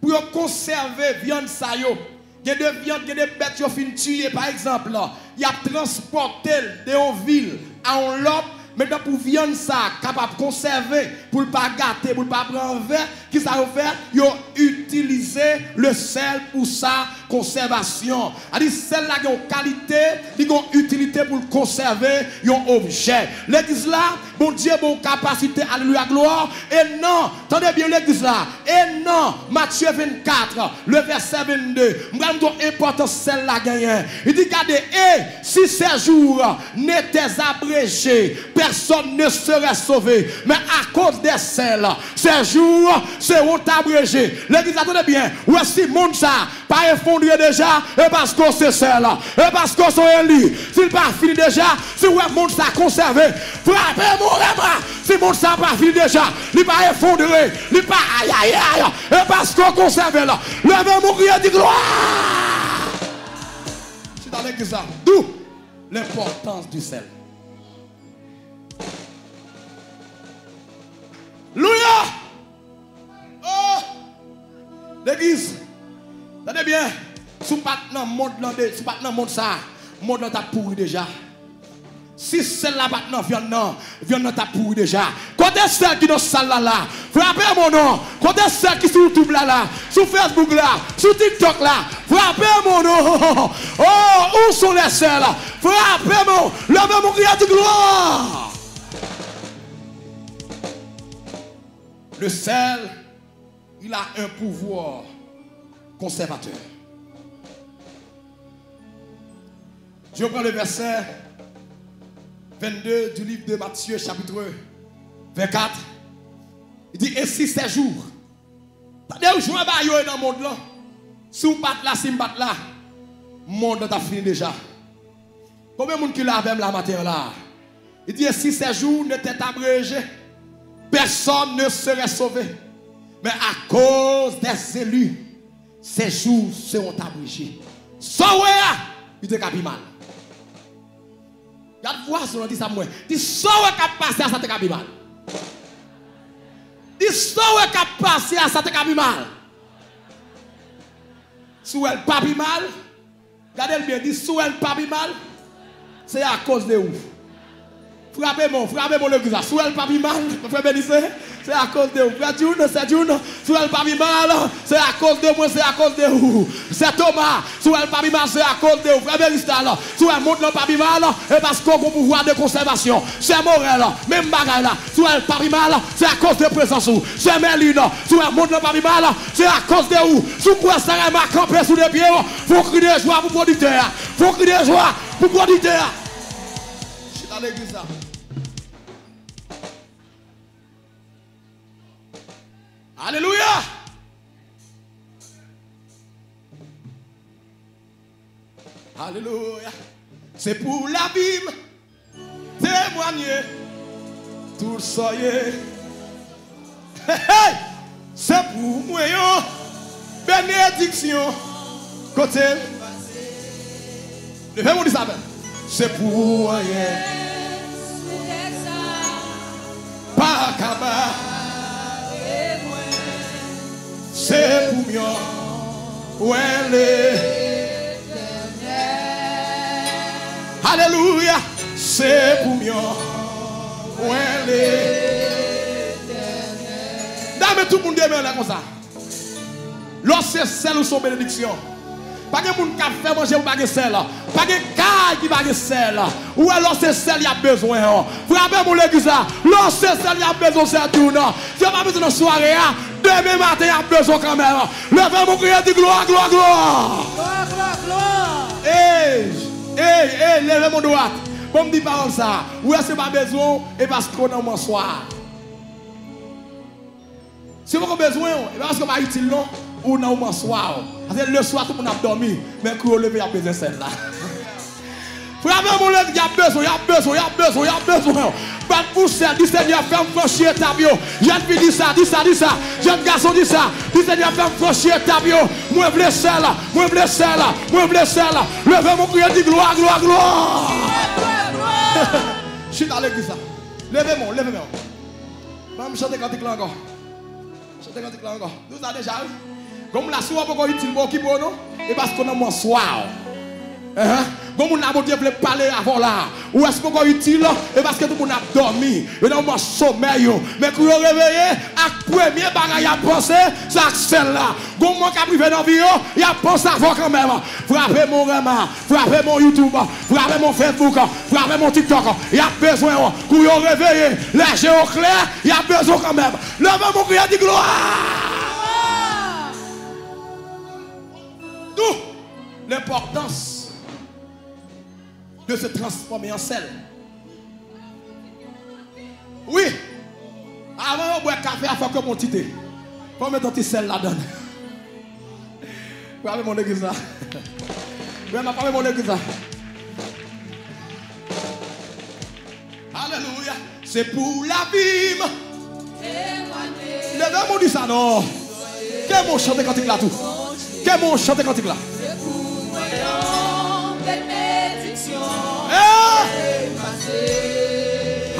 pour conserver viande ça yo, il y a des viandes, il y a des bêtes yo fin tuer par exemple là, il y a transporté de une ville à un lot. Maintenant, pour viande ça, capable de conserver, pour ne pas gâter, pour ne pas prendre verre, qui ça va faire? Ils ont utilisé le sel pour sa conservation. C'est-à-dire, sel là, il a une qualité, il a une utilité pour le conserver, il a un objet. L'église là, bon Dieu, bon capacité, alléluia, gloire. Et non, attendez bien l'église là. Et non, Matthieu 24, le verset 22, je important celle là gagné. Il dit, regardez, et si ces jours n'étaient abrégés, personne ne serait sauvé. Mais à cause des celles, ces jours seront abrégés. L'église, attendez bien, voici le monde ça, pas effondré déjà, et parce qu'on se celle, et parce qu'on sont élus. S'il pas fini déjà, si le monde ça conservé, frappez mon rêve, si le monde ça pas fini déjà, il pas effondré, il pas aïe aïe aïe, et parce qu'on conserve là, levez mon cri de gloire. C'est dans l'église là, d'où l'importance du sel. Louia! Oh! L'église, tenez bien, sous pas dans le monde ça, le monde t'a pourri déjà. Si celle là maintenant viande t'a pourri déjà. Quand est celle qui dans salle là, frappez mon nom. Quand est celle qui sur YouTube là, sur Facebook là, sur TikTok là, frappez mon nom. Oh, où sont les celles? Frappez mon, levez mon cri de gloire. Le sel, il a un pouvoir conservateur. Je prends le verset 22 du livre de Matthieu, chapitre 24. Il dit, et si ces jours, t'as joué dans le monde là, si vous battez là, si vous battez là, le monde a fini déjà. Combien de monde qui l'a avec la matière là? Il dit, et si ces jours n'étaient abrégés, personne ne serait sauvé. Mais à cause des élus, ces jours seront abrégés. Sauvé, il était capi mal. Il y a de voir sur dit ça moi. Dit sauvé qui passé à ça te capi mal. Dit sauvé qui passé à ça te capi mal. Si elle pas mal, regardez bien, dit si elle pas mal, c'est à cause de vous. Frappez-moi l'église. Si elle pas mal, frère Bénissé, c'est à cause de vous. Frère Dioune, c'est Dioune. Si elle pas mal, c'est à cause de moi, c'est à cause de vous. C'est Thomas. Si elle pas mal, c'est à cause de vous. Frère Bénissé, si elle monte pas mal, c'est parce qu'on a un pouvoir de conservation. C'est Morel, même bagaille là. Si elle pas mal, c'est à cause de la présence. C'est Méline. Si elle monte pas mal, c'est à cause de vous. Si quoi ça m'a campé sous les pieds, faut crier de joie pour producteur. Faut crier de joie pour producteur. Je suis dans l'église là. Alléluia. Alléluia. C'est pour l'abîme. Témoigner. Tout soyez. C'est pour moi. Bénédiction. Côté. Levez-moi du sabbat. C'est pour moi. Pas cabas. C'est pour moi. Ouais, Alléluia. C'est pour moi. Ouais, Dame tout le monde demeure là comme ça. Lorsque c'est ou son bénédiction. Pas de monde qui fait manger ou pas de sel. Pas de caille qui va de sel. Ou alors c'est sel il y a besoin. Frappez mon l'église là. Lorsque c'est il y a besoin c'est tout non. Si on pas besoin de soirée demain matin il y a besoin quand même. Levez mon cri de gloire gloire gloire. Gloire, gloire. Hey, levez mon droite. Bon me dit parole ça. Ou est-ce pas besoin et parce qu'on a mon soir. Si vous avez besoin, parce que vous utile non, ou non au soir. Parce que le soir tout le monde a dormi, mais quand vous levez, il y a besoin de celle-là. Frère, mon il y a besoin, il y a besoin, il y a besoin, il y a besoin. Pas de pousser, dit Seigneur, fais-moi franchir étape. Jeune fille dit ça, dit ça, dit ça. Jeune garçon dit ça. Dit Seigneur, fais-moi franchir étape. Moi, je veux celle-là, moi, je veux celle-là, moi, je veux celle-là. Levez mon cri, dit gloire, gloire, gloire. Je suis dans l'église. Levez-moi, levez-moi. Je vais chanter cantique là encore. Chantez cantique là encore. Nous avons déjà eu. Comme la soirée, on peut utiliser qui pour nous. Et parce qu'on a mon soir. Comme on a beau parler avant là. Ou est-ce qu'on est utile? Et parce que tout le monde a dormi. Et dans mon sommeil. Mais quand on réveillé, à premier bagage à penser, c'est celle-là. Comme moi qui a privé dans la vie, il a pensé avant quand même. Frappez mon Rama, frappez mon YouTube, frappez mon Facebook, frappez mon TikTok. Il y a besoin. Quand on réveillé, les géos clairs, il y a besoin quand même. Levez mon cri de gloire. D'où l'importance de se transformer en sel. Oui. Avant de boire café, il faut que mon titre. Il faut mettre un petit sel là-dedans. Vous avez mon église là. Vous avez mon église là. Alléluia. C'est pour l'abîme. Les deux m'ont dit ça, non. Quel mon chanter cantique là tout? Quel mon chanter cantique là? C'est pour moi, bénédiction.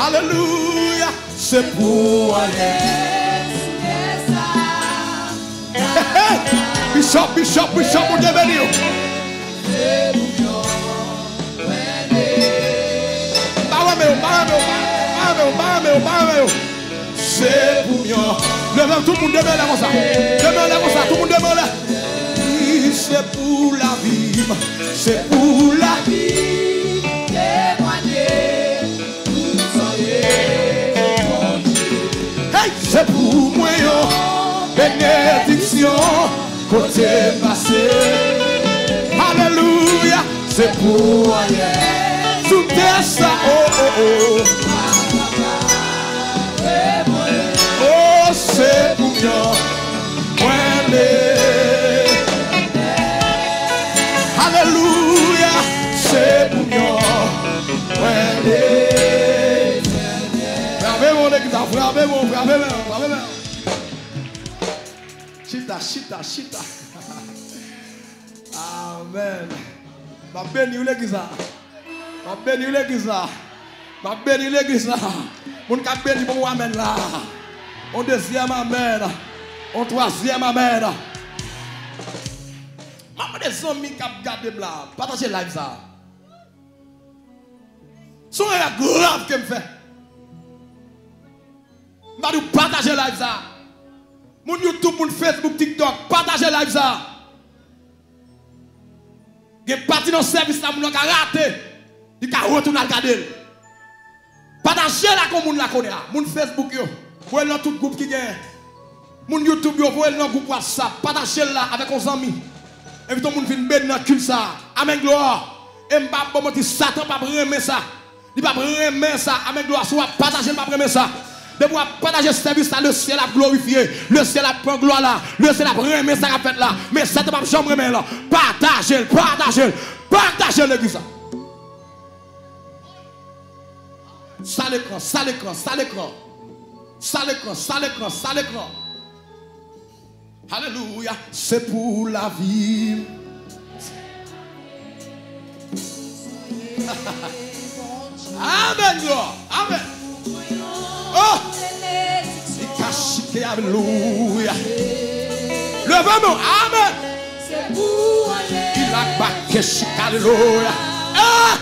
Alléluia. C'est pour Bishop, on Dieu béni. C'est pour moi. Levez tout le monde demeure là comme ça. Demeure là comme ça, tout le monde demeure là. Oui, c'est pour la vie. C'est pour la vie. Témoigner, vous soyez mon Dieu. Hey, c'est pour moi, bénédiction, côté passé. Alléluia, c'est pour moi. Tout est ça, oh. Oh, c'est pour moi. Alléluia, c'est pour moi. Frappez mon église, frappez mon. Chita. Amen. Ma béni l'église. Mon cap béni pour moi amen là. On deuxième amen. On troisième amen. Maman des amis qui ont gardé là, partagez live ça. C'est grave que me fait. Je vais partager live ça. Mon YouTube, mon Facebook, TikTok, partagez live ça. Il y a parti dans le service là, mon a raté. Il a retourné à regarder. Partagez là comme mon la connaît. Mon Facebook yo, voyez dans tout groupe qui gagne. Mon YouTube yo, voyez dans groupe WhatsApp. Partagez là avec vos amis. Et puis tout le monde vient bien dans cul ça. Amen gloire. Et m'pa bon petit Satan pas remettre ça. Il pas remettre ça. Amen gloire. Soit partager pas remettre ça. De pouvoir partager ce service là, le ciel a glorifié, le ciel a pris gloire là, le ciel a remis ça a fait là, mais ça ne va pas jamais remettre là. Partagez. Partagez l'église. Ça l'écran, ça l'écran, ça l'écran. Ça l'écran, ça l'écran, ça l'écran. Alléluia. C'est pour la vie. Amen, Lord. Amen. Oh! Alléluia. Levez-nous. Amen. C'est pour aller. Il a baqué, alléluia. Ah!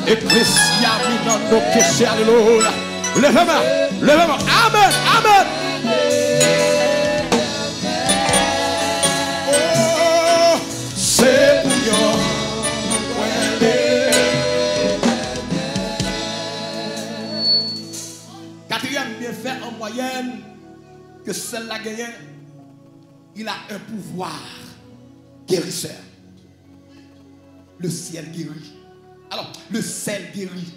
Ecclesia minando que alléluia. Levez-moi. Levez-moi. Amen. Amen. Oh! C'est pour nous. Quatrième bienfait en moyenne que celle-là gagne, il a un pouvoir guérisseur. Le ciel guérit. Alors, le sel guérit.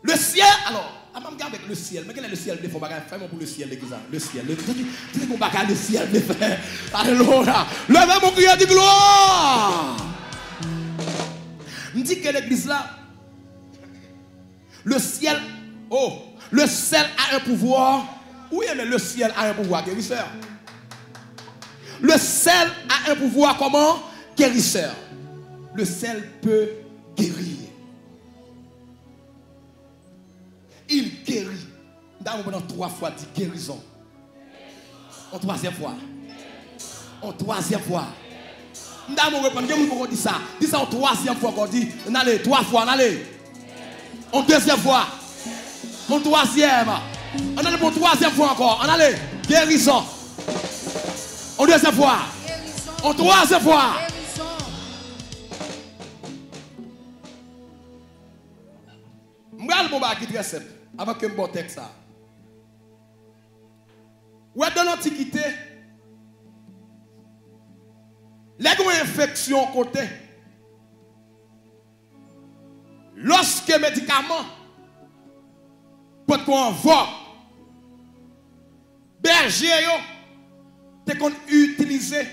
Le ciel, alors, je vais regarder avec le ciel. Mais quel est le ciel des fois? Fais-moi pour le ciel, l'église. Le ciel. Tu sais qu'on va regarder le ciel des fois. Alléluia. Levez mon cri de gloire. Je dis que l'église là, le ciel, oh, le sel a un pouvoir. Oui, mais le ciel a un pouvoir guérisseur. Le sel a un pouvoir comment? Guérisseur. Le sel peut guérir. Il guérit. Nous avons 3 fois dit guérison. En 3e fois. En 3e fois. Nous avons répondre, dit ça. Dis ça en 3e fois qu'on dit. On allait 3 fois, on allait. En 2e fois. En 3e. On allait pour 3e fois encore. On allait. Guérison. En 2e fois. En 3e fois. Je vais vous dire très simple. Avant que je me texte ça. Ouais, dans l'Antiquité, les infections côté. Lorsque les médicaments peuvent qu'on voit, berger te qu'on utiliser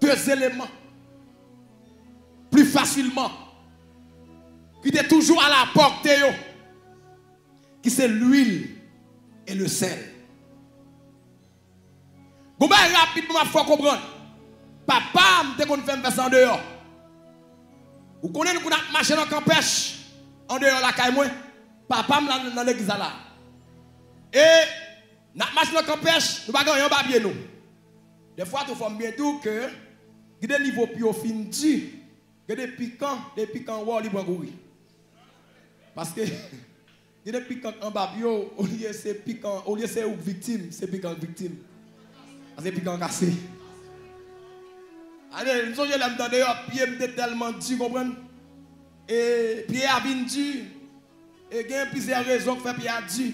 2 éléments plus facilement qui est toujours à la portée qui c'est l'huile et le sel. Bon ben rapidement faut comprendre. Papa me te qu'on fait ça en dehors. Vous connaissez nous a marché dans camp pêche en dehors la caille moi. Papa me dans l'église là. Et n'a marché dans camp pêche, nous pas gagner un papier nous. Des fois tu faut bien tout que des niveau plus fin dit que des piquants wa libre courir. Parce que il y a des piquants en babio, au lieu c'est piquant, au lieu c'est victime, c'est piquant victime. C'est piquant cassé. Allez, nous sommes là d'ailleurs, pied m'était tellement dur, comprenez? Et pied a bien dur. Et il y a plusieurs raisons qui fait pied a dur.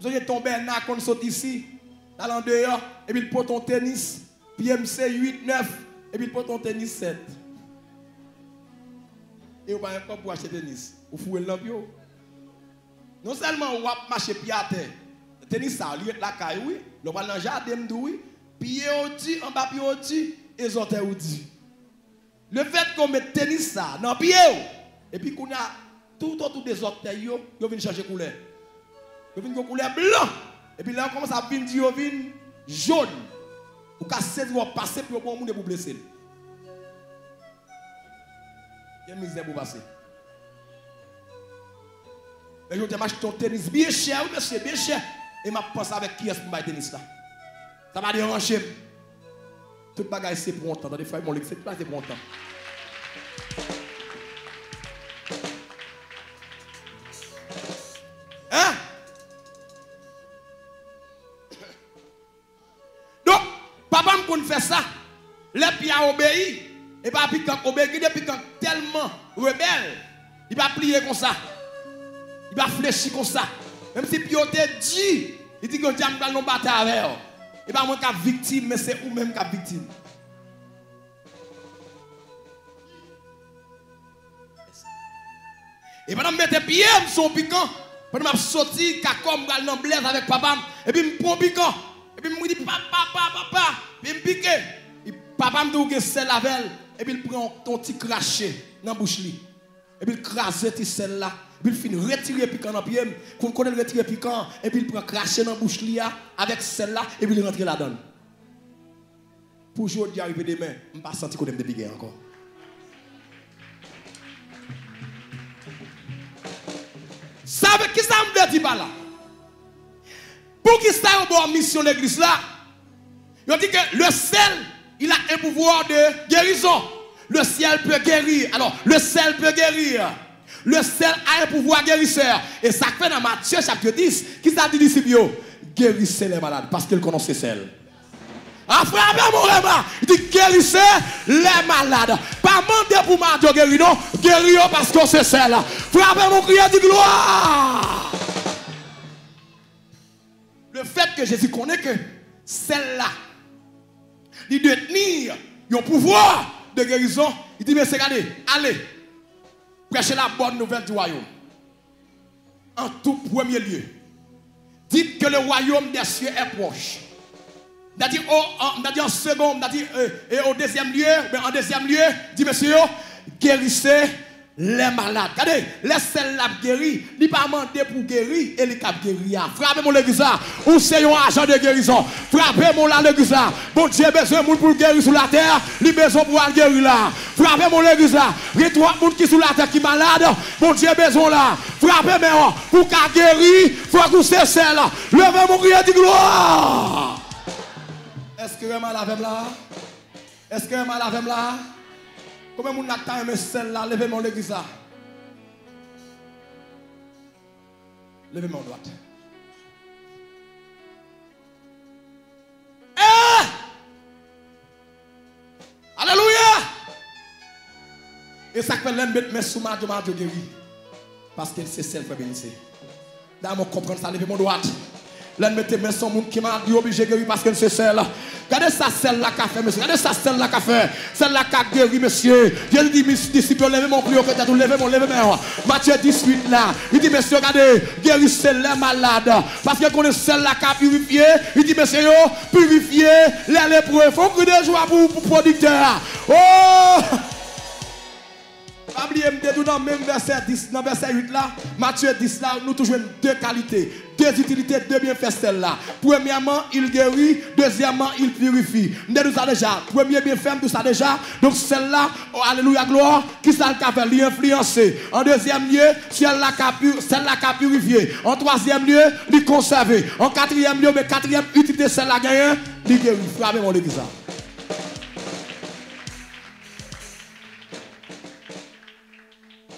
Vous avez tombé un an quand on saute ici, dans dehors, et puis il porte ton tennis, pied MC 8, 9, et puis il porte ton tennis 7. Et vous n'avez pas pour acheter tennis. Vous fouez l'ambio. Non seulement vous marchez pied à terre, tennis ça, il y a la caille, oui, le va dans le jardin, oui, pied au dit, en bas pied au dit, et les autres au dit. Le fait qu'on met tennis ça dans pied, et puis qu'on a tout autour des autres, ils viennent changer couleur. Ils viennent couleur blanc, et puis là on commence à venir jaune. Ou casser, vous passer pour bon monde pour blesser. Il y a une misère pour passer. Et je t'ai acheté ton tennis bien cher, oui monsieur, bien cher. Et je pense avec qui est-ce pour me tennis là. Ça va déranger. Tout le bagage c'est pour longtemps. Dans des fois, c'est pas pour longtemps. Hein? Donc, papa me connaît faire ça. Les pieds a obéi. Et pas piquant obéi, il est piquant tellement rebelle. Il va plier comme ça. Il va fléchir comme ça. Même si Pio te dit, il dit que Dieu va nous battre avec eux. Il va moi qui victime, mais c'est vous même qui êtes victime. Et pendant que je mets pied, je suis piquant. Pendant que je sorti, comme dans blaise avec papa. Et puis je me prends piquant. Et puis je me dis, papa. Puis il pique. Papa me dit que c'est la velle. Et puis il prend ton petit craché dans la bouche. Et puis il crase cette celle là. Puis il finit retirer piquant dans le pied. Quand on connaît retirer piquant. Et puis il prend craché dans la bouche avec celle-là. Et puis il rentre là-dedans. Pour aujourd'hui arriver demain, je ne vais pas sentir qu'on aime de piquer encore. Savez qui ça me dit pas là? Pour qui ça a une mission de l'église là? Il dit que le sel, il a un pouvoir de guérison. Le ciel peut guérir. Alors, le sel peut guérir. Le sel a un pouvoir guérisseur. Et ça fait dans Matthieu chapitre 10, qui ça dit disciples? Guérissez les malades parce qu'ils connaissent le sel. Après, mon rema, il dit guérissez les malades. Pas demander pour Matthieu guérir, non. Guérir parce que c'est celle. Frappez mon crier de gloire. Le fait que Jésus connaît que celle-là, il doit tenir un pouvoir de guérison, il dit, mais c'est regardez, allez, prêchez la bonne nouvelle du royaume. En tout premier lieu, dites que le royaume des cieux est proche. C'est-à-dire en second, et au deuxième lieu, en deuxième lieu, dit monsieur, guérissez les malades. Regardez, les celles-là guéris, il n'est pas demandé pour guérir et les cap guérir. Frappez-moi l'église là, ou c'est un agent de guérison. Frappez-moi l'église là. Bon Dieu a besoin de monde pour guérir sur la terre, il a besoin pour guérir là. Frappez-moi l'église là. Il y a trois personnes qui sont sur la terre qui sont malades, bon Dieu a besoin là. Frappez-moi pour qu'à guérir, il faut que c'est celle-là. Levez mon cri de gloire. Est-ce que vous avez là? Est-ce que vous avez là? Comment vous avez celle-là? Levez-moi l'église là. Levez-moi droite. Alléluia! Et ça fait l'homme mettre mes sous-mains de guérir. Parce que c'est celle qui fait bénir. D'ailleurs, comprendre ça, levez-moi droite. L'homme mette mes sous monde qui m'a dit obligé de guérir parce que c'est celle. Regardez ça, celle-là qui a fait, monsieur. Regardez ça, celle-là qui a fait. Celle-là qui a guéri, monsieur. Dieu dit, mes disciples, levez mon prière, levez mon. Matthieu 18 là. Il dit, monsieur, regardez, guérissez les malades. Parce que connaît celle-là qui a purifié. Il dit, monsieur, purifiez les lépreux. Il faut que des joie pour producteur. Oh! Pas oublier dans le même verset 10, dans verset 8 là, Matthieu 10 là, nous toujours deux qualités, deux utilités, deux bienfaits là. Premièrement, il guérit, deuxièmement, il purifie. Nous avons ça déjà. Premier bienfait, tout ça déjà. Donc celle-là, oh, alléluia, gloire, qui ça le fait, l'influencer. En deuxième lieu, celle-là qui a purifié. En troisième lieu, il conserver. En quatrième lieu, mais quatrième utilité, celle-là gagne, il guérit. Frappez mon église.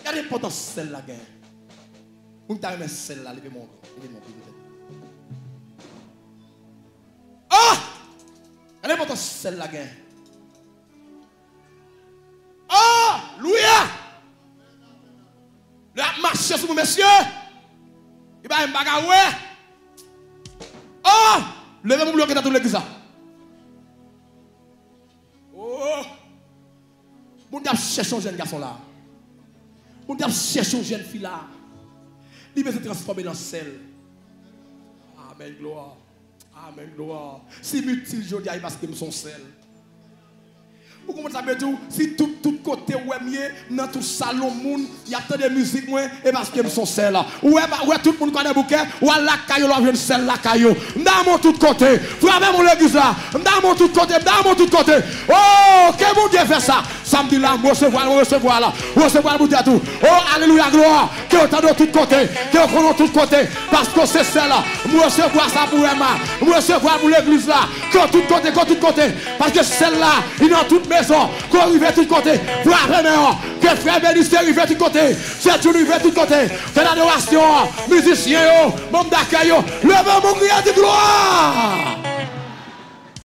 Regardez l'importance de celle-là. Vous avez celle-là, levez-moi. Oh! Regardez l'importance de celle-là. Oh! Louia! Le marché sur vous, messieurs. Il va y avoir un bagarre. Oh! Levez-moi bloqué dans toute l'église. Oh! Vous avez cherché un jeune garçon là. On a cherché une jeune fille là. Il veut se transformer dans celle. Amen, gloire. Amen, gloire. Si mutile, je dis, parce que nous sommes celles. Vous comprenez ça, si tout côté où est dans tout salon, il y a tant de musique, et parce que nous sommes celles. Où tout le monde connaît bouquet, ou à la caillou, là, vient celle la caillou. Dans tout côté. Frappez mon église là. Dans tout côté, dans tout côté. Oh, que mon Dieu fait ça. Samedi là, recevoir là. Recevoir pour dire tout. Oh, alléluia, gloire. Que vous de tout côté. Que vous prenez de tout côté. Parce que c'est celle-là. Recevoir ça pour Emma. Recevoir pour l'église là. Que tout côté. Parce que celle-là, il est dans toute maison. Qu'on arrive à tout côté. Frappez maintenant. Que frère ministère arrive à tout côté. C'est tout arrive à tout côté. Que l'adoration, musiciens, membre d'accueil, levez mon cri de gloire.